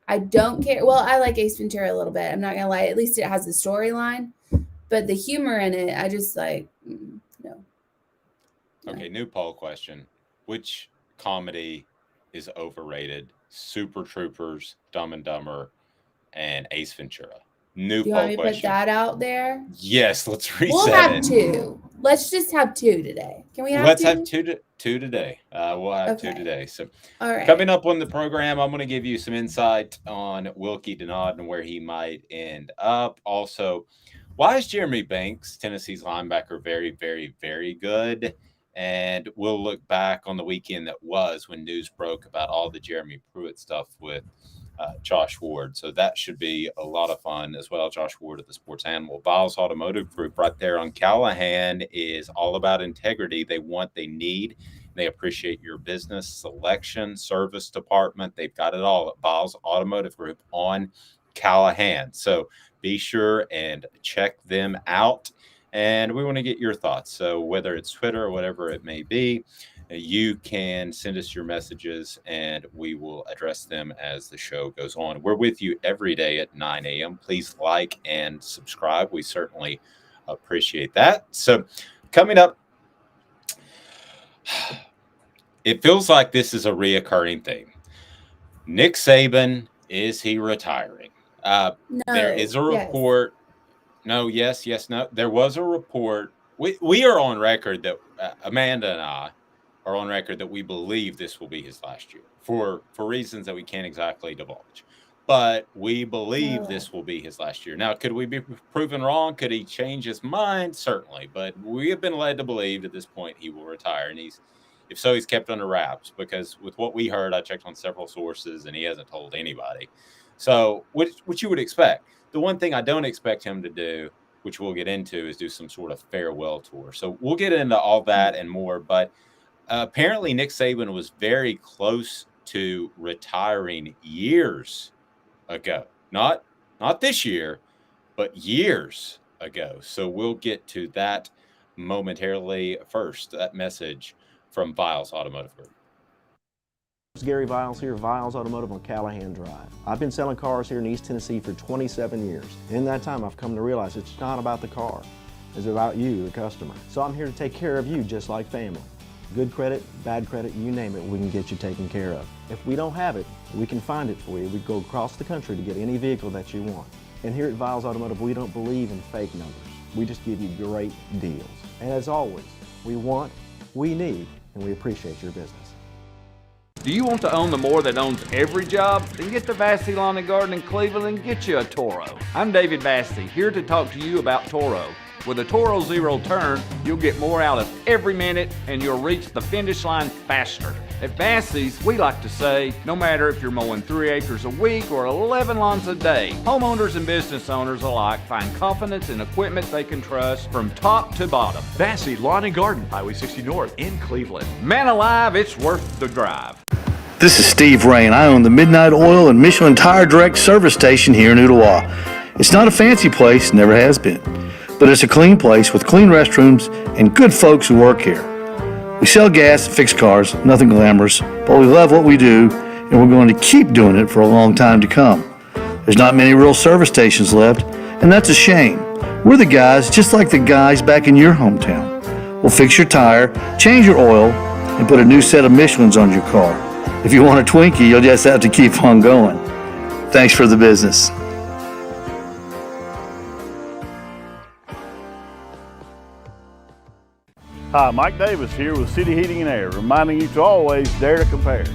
I don't care. Well, I like Ace Ventura a little bit. I'm not gonna lie. At least it has a storyline, but the humor in it, I just like no. Okay, new poll question. Which comedy is overrated? Super Troopers, Dumb and Dumber, and Ace Ventura. New poll question. You want me to put that out there? Yes, let's reset it. We'll have 2. Let's just have 2 today. Can we have 2? Let's have two today. We'll have 2 today. So all right. Coming up on the program, I'm going to give you some insight on Wilkie Denaud and where he might end up. Also, why is Jeremy Banks, Tennessee's linebacker, very, very, very good? And we'll look back on the weekend that was when news broke about all the Jeremy Pruitt stuff with Josh Ward. So that should be a lot of fun as well. Josh Ward at the Sports Animal. Biles Automotive Group right there on Callahan is all about integrity. They need. They appreciate your business selection, service department. They've got it all at Biles Automotive Group on Callahan. So be sure and check them out. And we want to get your thoughts. So whether it's Twitter or whatever it may be, you can send us your messages and we will address them as the show goes on. We're with you every day at 9 a.m. Please like and subscribe. We certainly appreciate that. So coming up, it feels like this is a reoccurring theme. Nick Saban, is he retiring? No. There is a Yes. report. No, yes, no. There was a report. We are on record that Amanda and I are on record that we believe this will be his last year for reasons that we can't exactly divulge. But we believe this will be his last year. Now, could we be proven wrong? Could he change his mind? Certainly. But we have been led to believe at this point he will retire. And he's kept under wraps, because with what we heard, I checked on several sources and he hasn't told anybody. So what you would expect. The one thing I don't expect him to do, which we'll get into, is do some sort of farewell tour. So we'll get into all that and more. But apparently Nick Saban was very close to retiring years ago. Not this year, but years ago. So we'll get to that momentarily. First, that message from Viles Automotive Group. Gary Viles here, Viles Automotive on Callahan Drive. I've been selling cars here in East Tennessee for 27 years. In that time, I've come to realize it's not about the car. It's about you, the customer. So I'm here to take care of you just like family. Good credit, bad credit, you name it, we can get you taken care of. If we don't have it, we can find it for you. We go across the country to get any vehicle that you want. And here at Viles Automotive, we don't believe in fake numbers. We just give you great deals. And as always, we want, we need, and we appreciate your business. Do you want to own the more that owns every job? Then get to Vassy Lawn and Garden in Cleveland and get you a Toro. I'm David Vassy, here to talk to you about Toro. With a Toro Zero Turn, you'll get more out of every minute and you'll reach the finish line faster. At Vassy's, we like to say, no matter if you're mowing 3 acres a week or 11 lawns a day, homeowners and business owners alike find confidence in equipment they can trust from top to bottom. Vassy Lawn and Garden, Highway 60 North in Cleveland. Man alive, it's worth the drive. This is Steve Rain. I own the Midnight Oil and Michelin Tire Direct service station here in Ottawa. It's not a fancy place, never has been, but it's a clean place with clean restrooms and good folks who work here. We sell gas and fix cars, nothing glamorous, but we love what we do and we're going to keep doing it for a long time to come. There's not many real service stations left, and that's a shame. We're the guys just like the guys back in your hometown. We'll fix your tire, change your oil, and put a new set of Michelins on your car. If you want a Twinkie, you'll just have to keep on going. Thanks for the business. Hi, Mike Davis here with City Heating and Air, reminding you to always dare to compare.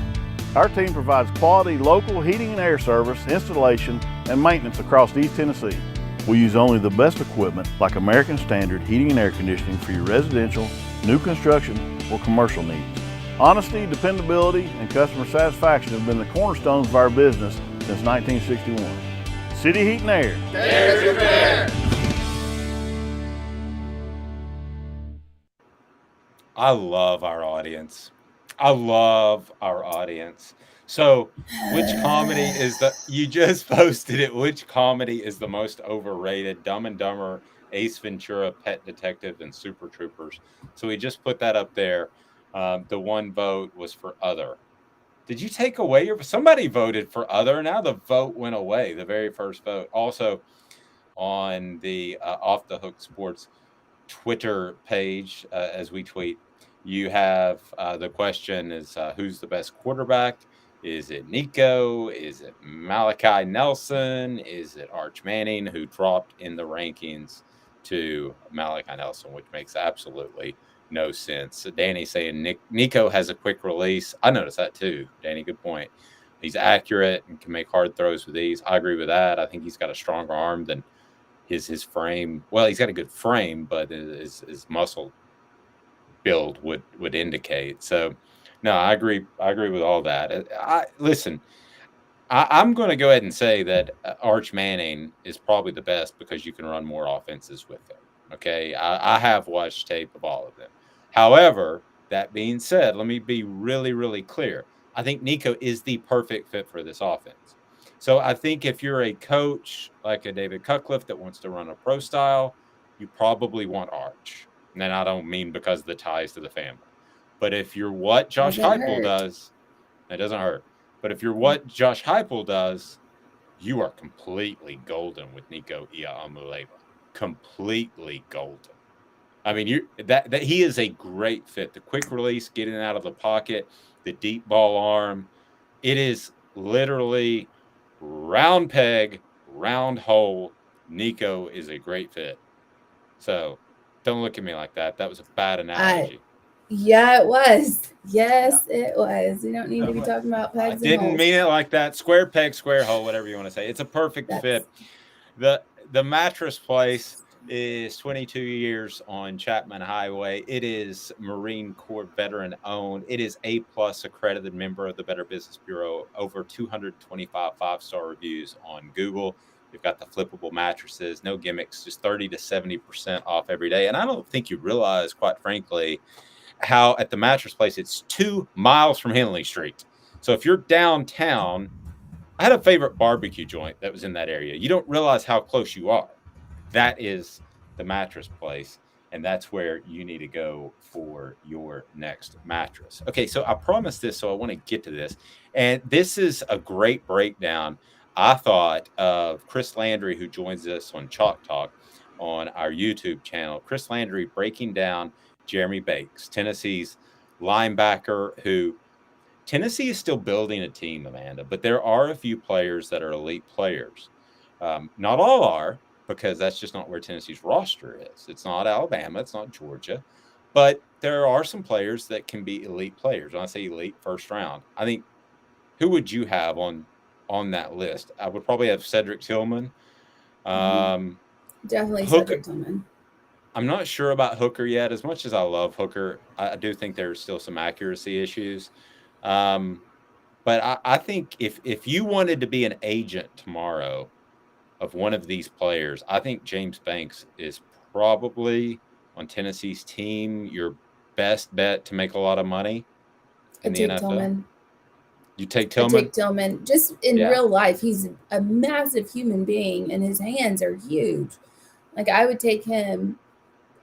Our team provides quality local heating and air service, installation, and maintenance across East Tennessee. We use only the best equipment like American Standard heating and air conditioning for your residential, new construction, or commercial needs. Honesty, dependability, and customer satisfaction have been the cornerstones of our business since 1961. City Heat and Air. Dare to compare. I love our audience. So, which comedy is you just posted it, which comedy is the most overrated? Dumb and Dumber, Ace Ventura, Pet Detective, and Super Troopers. So we just put that up there. The one vote was for Other. Did you take away somebody voted for Other? Now the vote went away, the very first vote. Also on the Off the Hook Sports Twitter page, as we tweet, you have the question is, who's the best quarterback? Is it Nico? Is it Malachi Nelson? Is it Arch Manning, who dropped in the rankings to Malachi Nelson, which makes absolutely no sense. Danny saying Nico has a quick release. I noticed that too, Danny. Good point. He's accurate and can make hard throws with ease. I agree with that. I think he's got a stronger arm than his frame. Well, he's got a good frame, but his muscle build would indicate. So, no, I agree. I agree with all that. I'm going to go ahead and say that Arch Manning is probably the best because you can run more offenses with him. Okay, I have watched tape of all of them. However, that being said, let me be really, really clear. I think Nico is the perfect fit for this offense. So I think if you're a coach like a David Cutcliffe that wants to run a pro style, you probably want Arch. And then I don't mean because of the ties to the family. But if you're what Josh Heupel does, it doesn't hurt. But if you're what Josh Heupel does, you are completely golden with Nico Iamaleava. Completely golden. I mean, that he is a great fit. The quick release, getting out of the pocket, the deep ball arm. It is literally round peg, round hole. Nico is a great fit. So don't look at me like that. That was a bad analogy. Yeah, it was. Yes, it was. We don't need to be talking about pegs and didn't holes. mean it like that. Square peg, square hole, whatever you want to say. It's a perfect fit. The mattress place is 22 years on Chapman Highway. It is Marine Corps veteran owned. It is A+ accredited member of the Better Business Bureau. Over 225 5-star reviews on Google. You've got the flippable mattresses, no gimmicks, just 30 to 70% off every day. And I don't think you realize, quite frankly, how at the mattress place, it's 2 miles from Henley Street. So if you're downtown, I had a favorite barbecue joint that was in that area. You don't realize how close you are. That is the mattress place, and that's where you need to go for your next mattress. Okay, so I promised this, so I want to get to this. And this is a great breakdown, I thought, of Chris Landry, who joins us on Chalk Talk on our YouTube channel. Chris Landry breaking down Jeremy Banks, Tennessee's linebacker, who Tennessee is still building a team, Amanda, but there are a few players that are elite players. Not all are, because that's just not where Tennessee's roster is. It's not Alabama. It's not Georgia. But there are some players that can be elite players. When I say elite, first round. I think, who would you have on that list? I would probably have Cedric Tillman. Definitely Cedric Tillman. I'm not sure about Hooker yet. As much as I love Hooker, I do think there's still some accuracy issues. But I think if you wanted to be an agent tomorrow of one of these players, I think James Banks is probably on Tennessee's team your best bet to make a lot of money in the NFL. Tillman. You take Tillman? I take Tillman. Just in real life, he's a massive human being, and his hands are huge. Like, I would take him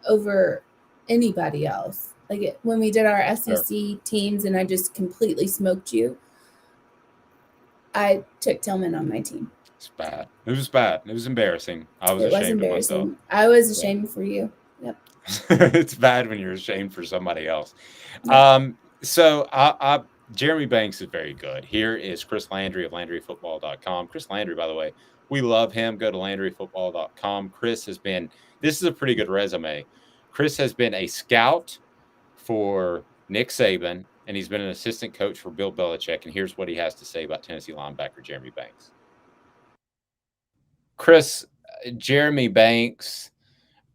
over anybody else. Like, when we did our SEC teams and I just completely smoked you, I took Tillman on my team. It's bad. It was bad. It was embarrassing. I was ashamed of myself. I was ashamed for you. Yep. It's bad when you're ashamed for somebody else. So Jeremy Banks is very good. Here is Chris Landry of LandryFootball.com. Chris Landry, by the way, we love him. Go to LandryFootball.com. This is a pretty good resume. Chris has been a scout for Nick Saban, and he's been an assistant coach for Bill Belichick. And here's what he has to say about Tennessee linebacker Jeremy Banks. Chris, Jeremy Banks,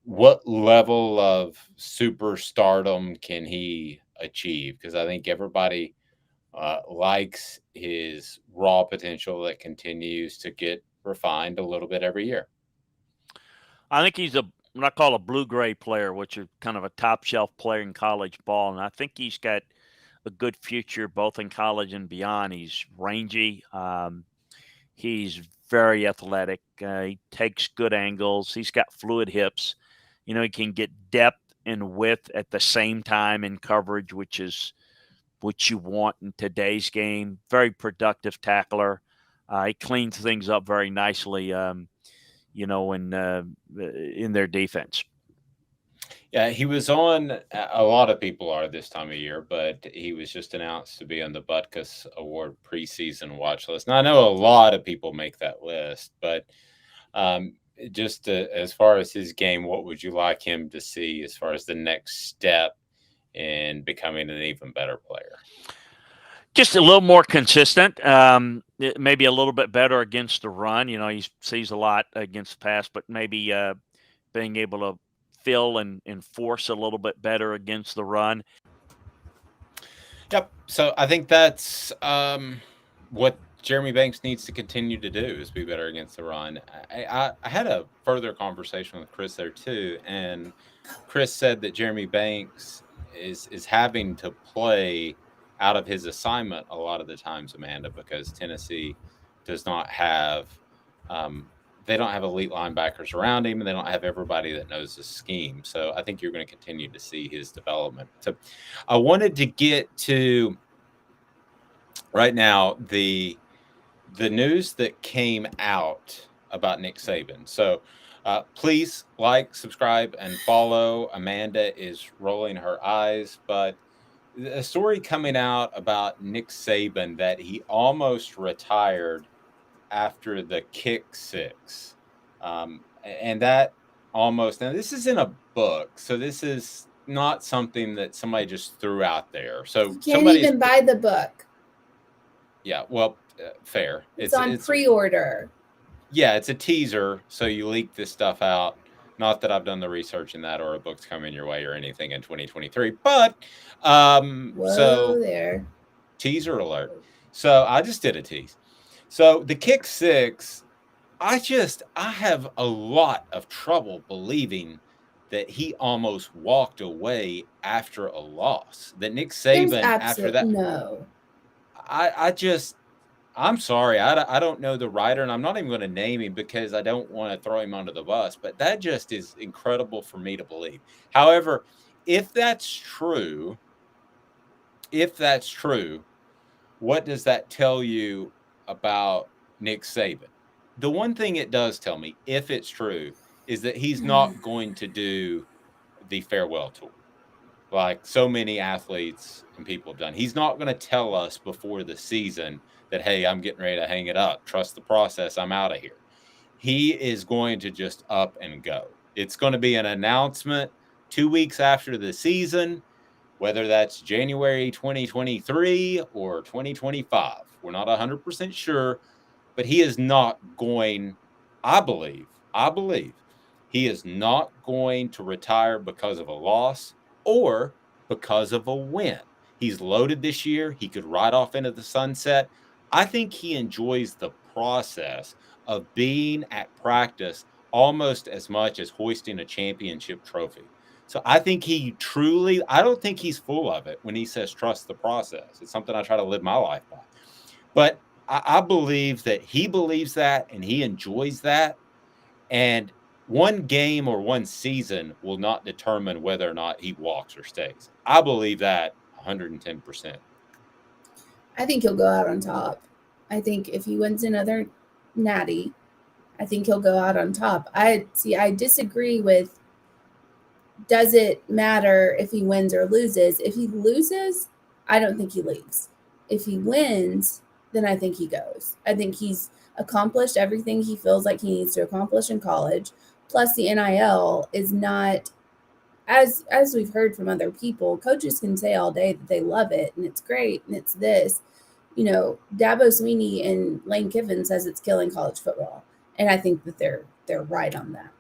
what level of superstardom can he achieve? Because I think everybody likes his raw potential that continues to get refined a little bit every year. I think he's what I call a blue-gray player, which is kind of a top-shelf player in college ball, and I think he's got a good future both in college and beyond. He's rangy. He's very athletic. He takes good angles. He's got fluid hips. You know, he can get depth and width at the same time in coverage, which is what you want in today's game. Very productive tackler. He cleans things up very nicely, in their defense. Yeah, he was on, a lot of people are this time of year, but he was just announced to be on the Butkus Award preseason watch list. Now, I know a lot of people make that list, but as far as his game, what would you like him to see as far as the next step in becoming an even better player? Just a little more consistent, maybe a little bit better against the run. You know, he sees a lot against the pass, but maybe being able to fill and force a little bit better against the run. Yep. So I think that's what Jeremy Banks needs to continue to do, is be better against the run. I had a further conversation with Chris there too, and Chris said that Jeremy Banks is having to play out of his assignment a lot of the times, Amanda, because Tennessee does not have they don't have elite linebackers around him, and they don't have everybody that knows the scheme. So I think you're going to continue to see his development. So I wanted to get to right now the news that came out about Nick Saban. So please like, subscribe, and follow. Amanda is rolling her eyes, but a story coming out about Nick Saban that he almost retired after the kick six. And that almost, now this is in a book, so this is not something that somebody just threw out there. So you can't even buy the book. Yeah, well, fair. It's on pre-order. Yeah, it's a teaser, so you leak this stuff out. Not that I've done the research in that or a book's coming your way or anything in 2023, but so there. Teaser alert. So I just did a tease. So the kick six, I have a lot of trouble believing that he almost walked away after a loss. That Nick Saban after that. No. I'm sorry. I don't know the writer, and I'm not even going to name him because I don't want to throw him under the bus, but that just is incredible for me to believe. However, if that's true, what does that tell you about Nick Saban? The one thing it does tell me, if it's true, is that he's not going to do the farewell tour like so many athletes and people have done. He's not going to tell us before the season that, hey, I'm getting ready to hang it up. Trust the process. I'm out of here. He is going to just up and go. It's going to be an announcement 2 weeks after the season, whether that's January 2023 or 2025. We're not 100% sure, but he is not going, I believe, he is not going to retire because of a loss or because of a win. He's loaded this year. He could ride off into the sunset. I think he enjoys the process of being at practice almost as much as hoisting a championship trophy. So I think I don't think he's full of it when he says trust the process. It's something I try to live my life by. But I believe that he believes that and he enjoys that. And one game or one season will not determine whether or not he walks or stays. I believe that 110%. I think he'll go out on top. I think if he wins another natty, I think he'll go out on top. I disagree with, does it matter if he wins or loses? If he loses, I don't think he leaves. If he wins, then I think he goes. I think he's accomplished everything he feels like he needs to accomplish in college. Plus, the NIL is not, as we've heard from other people, coaches can say all day that they love it and it's great and it's this. You know, Dabo Sweeney and Lane Kiffin says it's killing college football. And I think that they're right on that.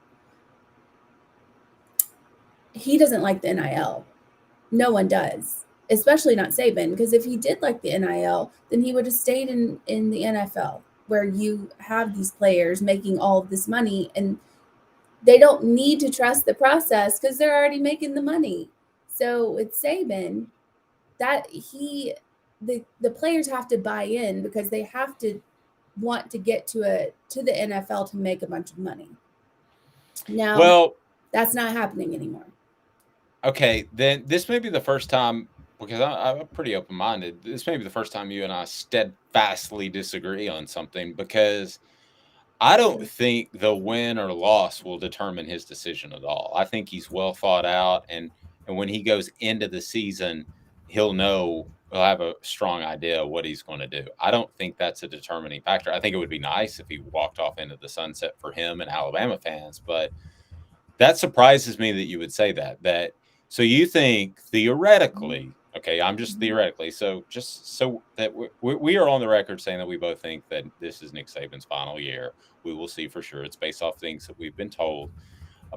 He doesn't like the NIL. No one does, especially not Saban, because if he did like the NIL, then he would have stayed in the NFL, where you have these players making all of this money and they don't need to trust the process because they're already making the money. So with Saban, that the players have to buy in because they have to want to get to the NFL to make a bunch of money. Now, that's not happening anymore. Okay, then this may be the first time, because I'm pretty open-minded, this may be the first time you and I steadfastly disagree on something, because I don't think the win or loss will determine his decision at all. I think he's well thought out, and when he goes into the season, he'll have a strong idea of what he's going to do. I don't think that's a determining factor. I think it would be nice if he walked off into the sunset for him and Alabama fans, but that surprises me that you would say that. So you think theoretically, okay, I'm just theoretically, so just so that we are on the record saying that we both think that this is Nick Saban's final year. We will see for sure. It's based off things that we've been told,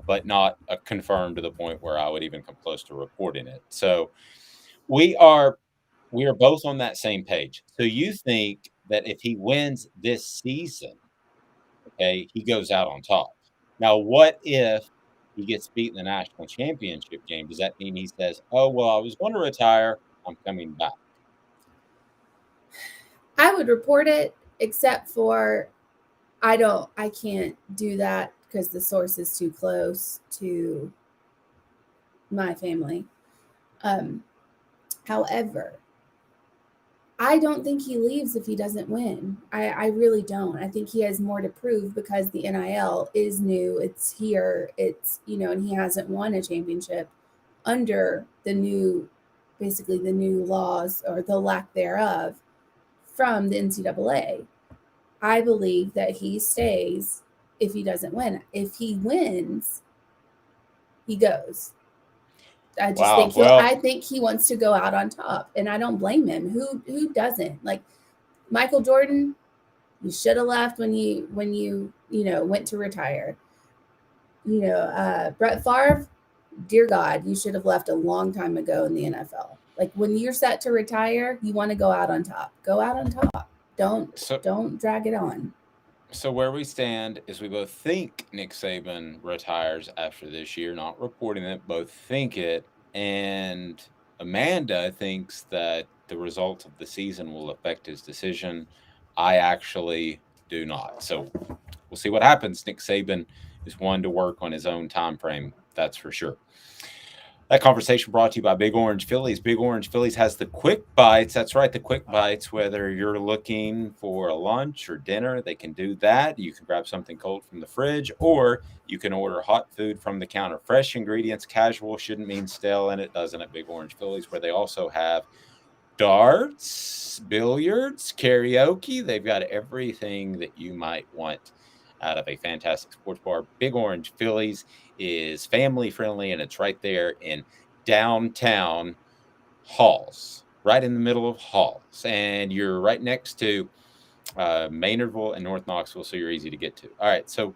but not confirmed to the point where I would even come close to reporting it. So we are both on that same page. So you think that if he wins this season, okay, he goes out on top. Now, what if he gets beat in the national championship game? Does that mean he says, oh, well, I was going to retire, I'm coming back? I would report it, except for I can't do that because the source is too close to my family. However, I don't think he leaves if he doesn't win. I really don't. I think he has more to prove because the NIL is new. It's here. It's, and he hasn't won a championship under basically the new laws or the lack thereof from the NCAA. I believe that he stays if he doesn't win. If he wins, he goes. I just think I think he wants to go out on top, and I don't blame him. Who doesn't? Like Michael Jordan, you should have left when you went to retire. Brett Favre, dear God, you should have left a long time ago in the NFL. Like when you're set to retire, you want to go out on top. Go out on top. Don't drag it on. So where we stand is we both think Nick Saban retires after this year, not reporting it, both think it, and Amanda thinks that the results of the season will affect his decision. I actually do not. So we'll see what happens. Nick Saban is one to work on his own time frame, that's for sure. That conversation brought to you by Big Orange Phillies. Big Orange Phillies has the quick bites. That's right, the quick bites. Whether you're looking for a lunch or dinner, they can do that. You can grab something cold from the fridge, or you can order hot food from the counter. Fresh ingredients, casual shouldn't mean stale, and it doesn't at Big Orange Phillies, where they also have darts, billiards, karaoke. They've got everything that you might want out of a fantastic sports bar. Big Orange Phillies is family friendly, and it's right there in downtown Halls, right in the middle of Halls, and you're right next to Maynardville and North Knoxville, so you're easy to get to. All right, so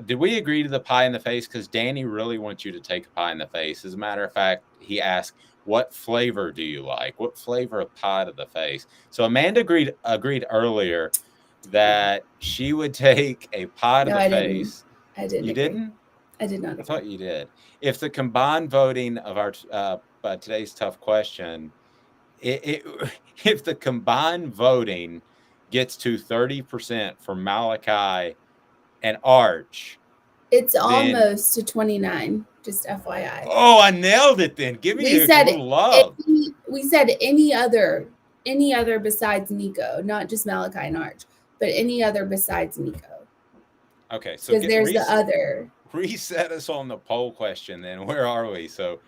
did we agree to the pie in the face? Because Danny really wants you to take a pie in the face. As a matter of fact, he asked, what flavor do you like? What flavor of pie to the face? So Amanda agreed earlier that she would take a pie to the face. I didn't. You agree. didn't? I did not. I thought you did. If the combined voting of our today's tough question, if the combined voting gets to 30% for Malachi and Arch, it's almost to 29. Just FYI. Oh, I nailed it. Then give me a little love. We said any other besides Nico, not just Malachi and Arch, but any other besides Nico. Okay, so because there's the other. Reset us on the poll question. Then where are we? So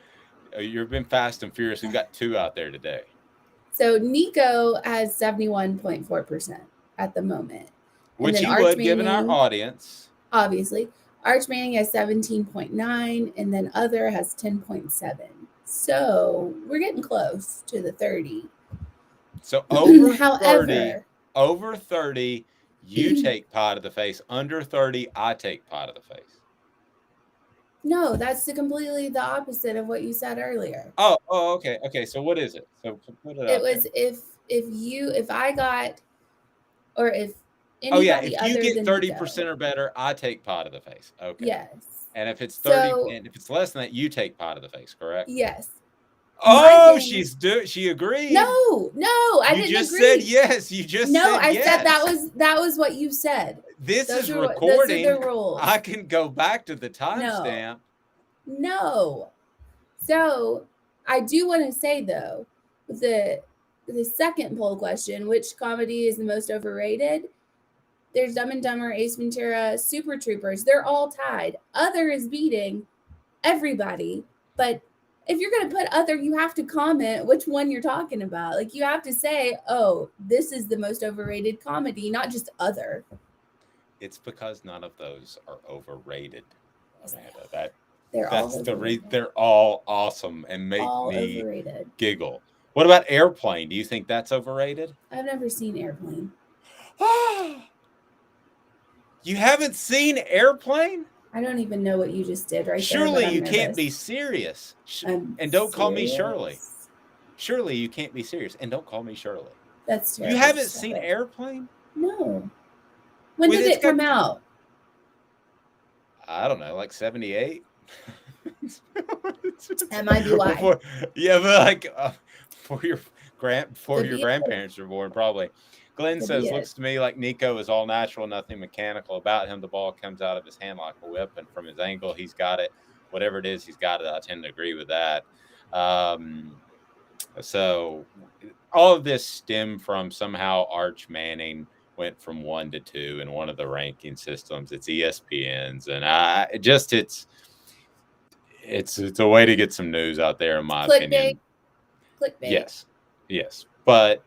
you've been fast and furious. We've got 2 out there today. So Nico has 71.4% at the moment, which you would, given our audience. Obviously, Arch Manning has 17.9, and then other has 10.7. So we're getting close to the 30. So over 30, you take pie to the face. Under 30, I take pie to the face. No, that's completely the opposite of what you said earlier. Oh, okay. Okay, so what is it? So put it was there. if I got, or if anybody if you get 30% or better, I take pie to the face. Okay. Yes. And if it's 30, and if it's less than that, you take pie to the face, correct? Yes. Oh, she agreed. No, I didn't agree. You just said yes. You just said I yes. said that was what you said. This is recording. Those are the rules. I can go back to the timestamp. No. So I do want to say though, the second poll question, which comedy is the most overrated? There's Dumb and Dumber, Ace Ventura, Super Troopers. They're all tied. Other is beating everybody, but if you're going to put other, you have to comment which one you're talking about. Like you have to say, oh, this is the most overrated comedy, not just other. It's because none of those are overrated, Amanda. They're all awesome and make me overrated. Giggle. What about Airplane? Do you think that's overrated? I've never seen Airplane. You haven't seen Airplane? I don't even know what you just did right Surely there. You can't be serious. And don't call me Shirley. Surely you can't be serious. And don't call me Shirley. That's terrible. You haven't seen Airplane? No. When did it come out? I don't know, like 78. That might be why. But like before Could your be grandparents were born, probably. Glenn Could says, be it. looks to me like Nico is all natural, nothing mechanical about him. The ball comes out of his hand like a whip, and from his angle, he's got it. Whatever it is, he's got it. I tend to agree with that. So all of this stemmed from somehow Arch Manning went from 1 to 2 in one of the ranking systems. It's ESPN's, and it's a way to get some news out there, in my opinion. Clickbait. Yes. But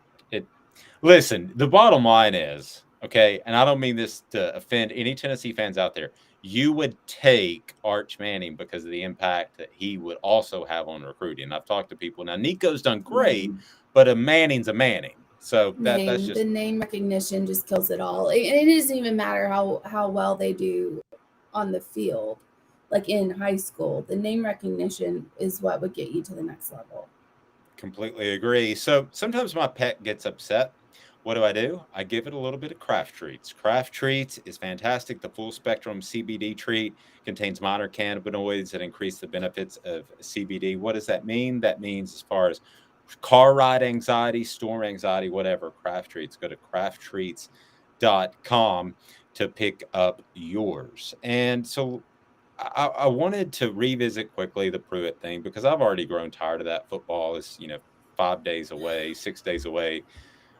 listen, the bottom line is, okay, and I don't mean this to offend any Tennessee fans out there. You would take Arch Manning because of the impact that he would also have on recruiting. I've talked to people. Now, Nico's done great, but a Manning's a Manning. So that's just the name recognition just kills it all. It doesn't even matter how well they do on the field, like in high school. The name recognition is what would get you to the next level. Completely agree. So sometimes my pet gets upset. What do? I give it a little bit of Craft Treats. Craft Treats is fantastic. The full spectrum CBD treat contains minor cannabinoids that increase the benefits of CBD. What does that mean? That means as far as car ride anxiety, storm anxiety, whatever, Craft Treats. Go to crafttreats.com to pick up yours. And so I wanted to revisit quickly the Pruitt thing because I've already grown tired of that. Football is, 5 days away, 6 days away.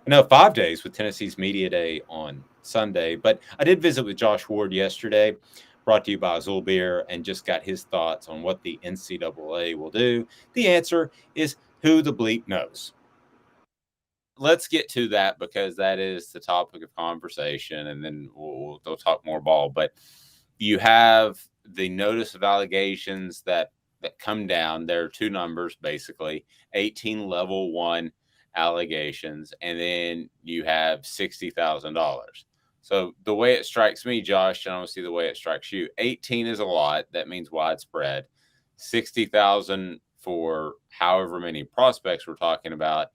No, 5 days with Tennessee's Media Day on Sunday. But I did visit with Josh Ward yesterday, brought to you by Azul Beer, and just got his thoughts on what the NCAA will do. The answer is who the bleep knows. Let's get to that because that is the topic of conversation, and then we'll talk more ball. But you have the notice of allegations that come down. There are two numbers, basically, 18 level 1 allegations, and then you have $60,000. So the way it strikes me, Josh, and I don't see the way it strikes you, 18 is a lot. That means widespread. 60,000 for however many prospects we're talking about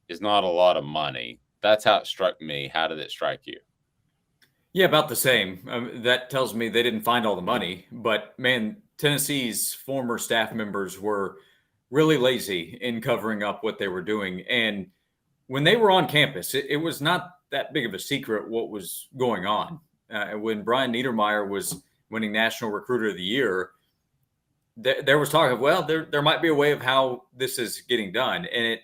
is not a lot of money. That's how it struck me. How did it strike you? Yeah, about the same. That tells me they didn't find all the money, but man, Tennessee's former staff members were really lazy in covering up what they were doing. And when they were on campus, it was not that big of a secret what was going on. When Brian Niedermeyer was winning National Recruiter of the Year, there was talk of, well, there might be a way of how this is getting done. And it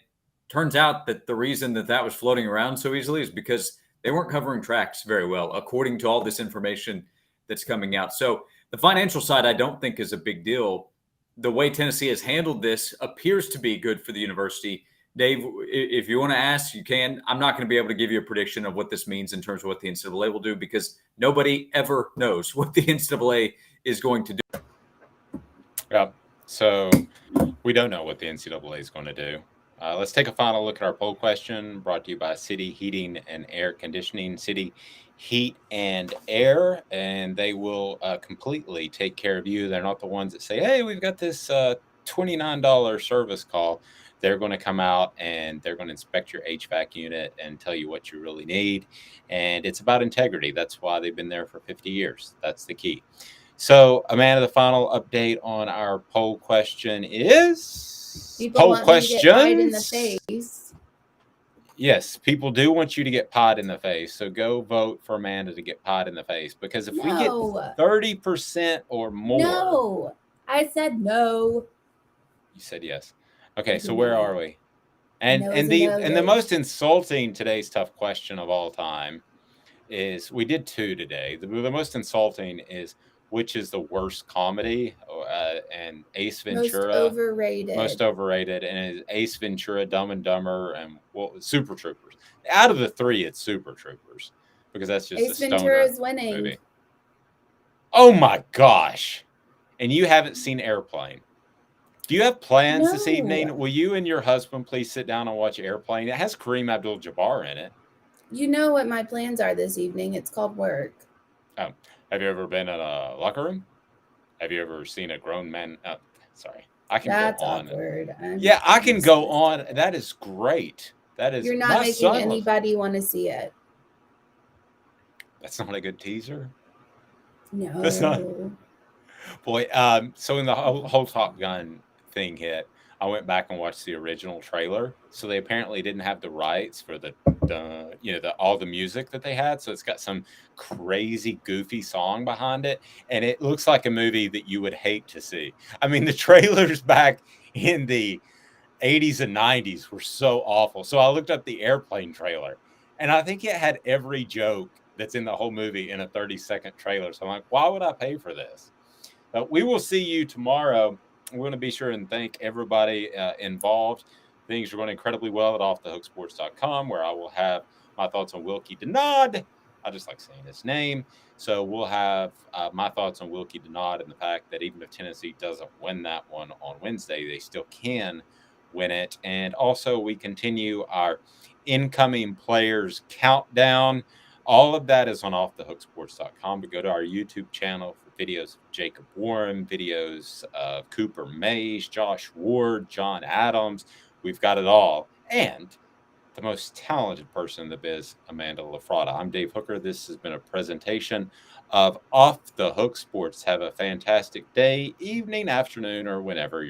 turns out that the reason that was floating around so easily is because they weren't covering tracks very well, according to all this information that's coming out. So the financial side, I don't think is a big deal. The way Tennessee has handled this appears to be good for the university. Dave, if you want to ask, you can. I'm not going to be able to give you a prediction of what this means in terms of what the NCAA will do because nobody ever knows what the NCAA is going to do. Yeah, so we don't know what the NCAA is going to do. Let's take a final look at our poll question brought to you by City Heating and Air Conditioning. City Heat and Air, and they will completely take care of you. They're not the ones that say, hey, we've got this $29 service call. They're going to come out and they're going to inspect your HVAC unit and tell you what you really need. And it's about integrity. That's why they've been there for 50 years. That's the key. So, Amanda, the final update on our poll question is People want me to get pied in the face. Yes, people do want you to get pied in the face. So go vote for Amanda to get pied in the face because if we get 30% or more. No, I said no. You said yes. Okay, so where are we? And the most insulting today's tough question of all time is we did two today. The most insulting is which is the worst comedy, and Ace Ventura most overrated, and is Ace Ventura, Dumb and Dumber, and Super Troopers. Out of the three, it's Super Troopers because that's just Ace Ventura is winning. Movie. Oh my gosh! And you haven't seen Airplane. Do you have plans this evening? Will you and your husband please sit down and watch Airplane? It has Kareem Abdul-Jabbar in it. You know what my plans are this evening. It's called work. Oh, have you ever been in a locker room? Have you ever seen a grown man? Oh, sorry, I can go on. Awkward. I can go on. That is great. That is. You're not making anybody want to see it. That's not a good teaser. No, that's not. Boy, so when the whole Top Gun thing hit, I went back and watched the original trailer. So they apparently didn't have the rights for the all the music that they had. So it's got some crazy goofy song behind it, and it looks like a movie that you would hate to see. I mean, the trailers back in the 80s and 90s were so awful. So I looked up the Airplane trailer, and I think it had every joke that's in the whole movie in a 30-second trailer. So I'm like, why would I pay for this? But we will see you tomorrow. We're going to be sure and thank everybody involved. Things are going incredibly well at offthehooksports.com, where I will have my thoughts on Wilkie Denard. I just like saying his name. So we'll have my thoughts on Wilkie Denard and the fact that even if Tennessee doesn't win that one on Wednesday, they still can win it. And also we continue our incoming players countdown. All of that is on offthehooksports.com. But go to our YouTube channel for videos of Jacob Warren, videos of Cooper Mays, Josh Ward, John Adams. We've got it all. And the most talented person in the biz, Amanda LaFratta. I'm Dave Hooker. This has been a presentation of Off the Hook Sports. Have a fantastic day, evening, afternoon, or whenever you're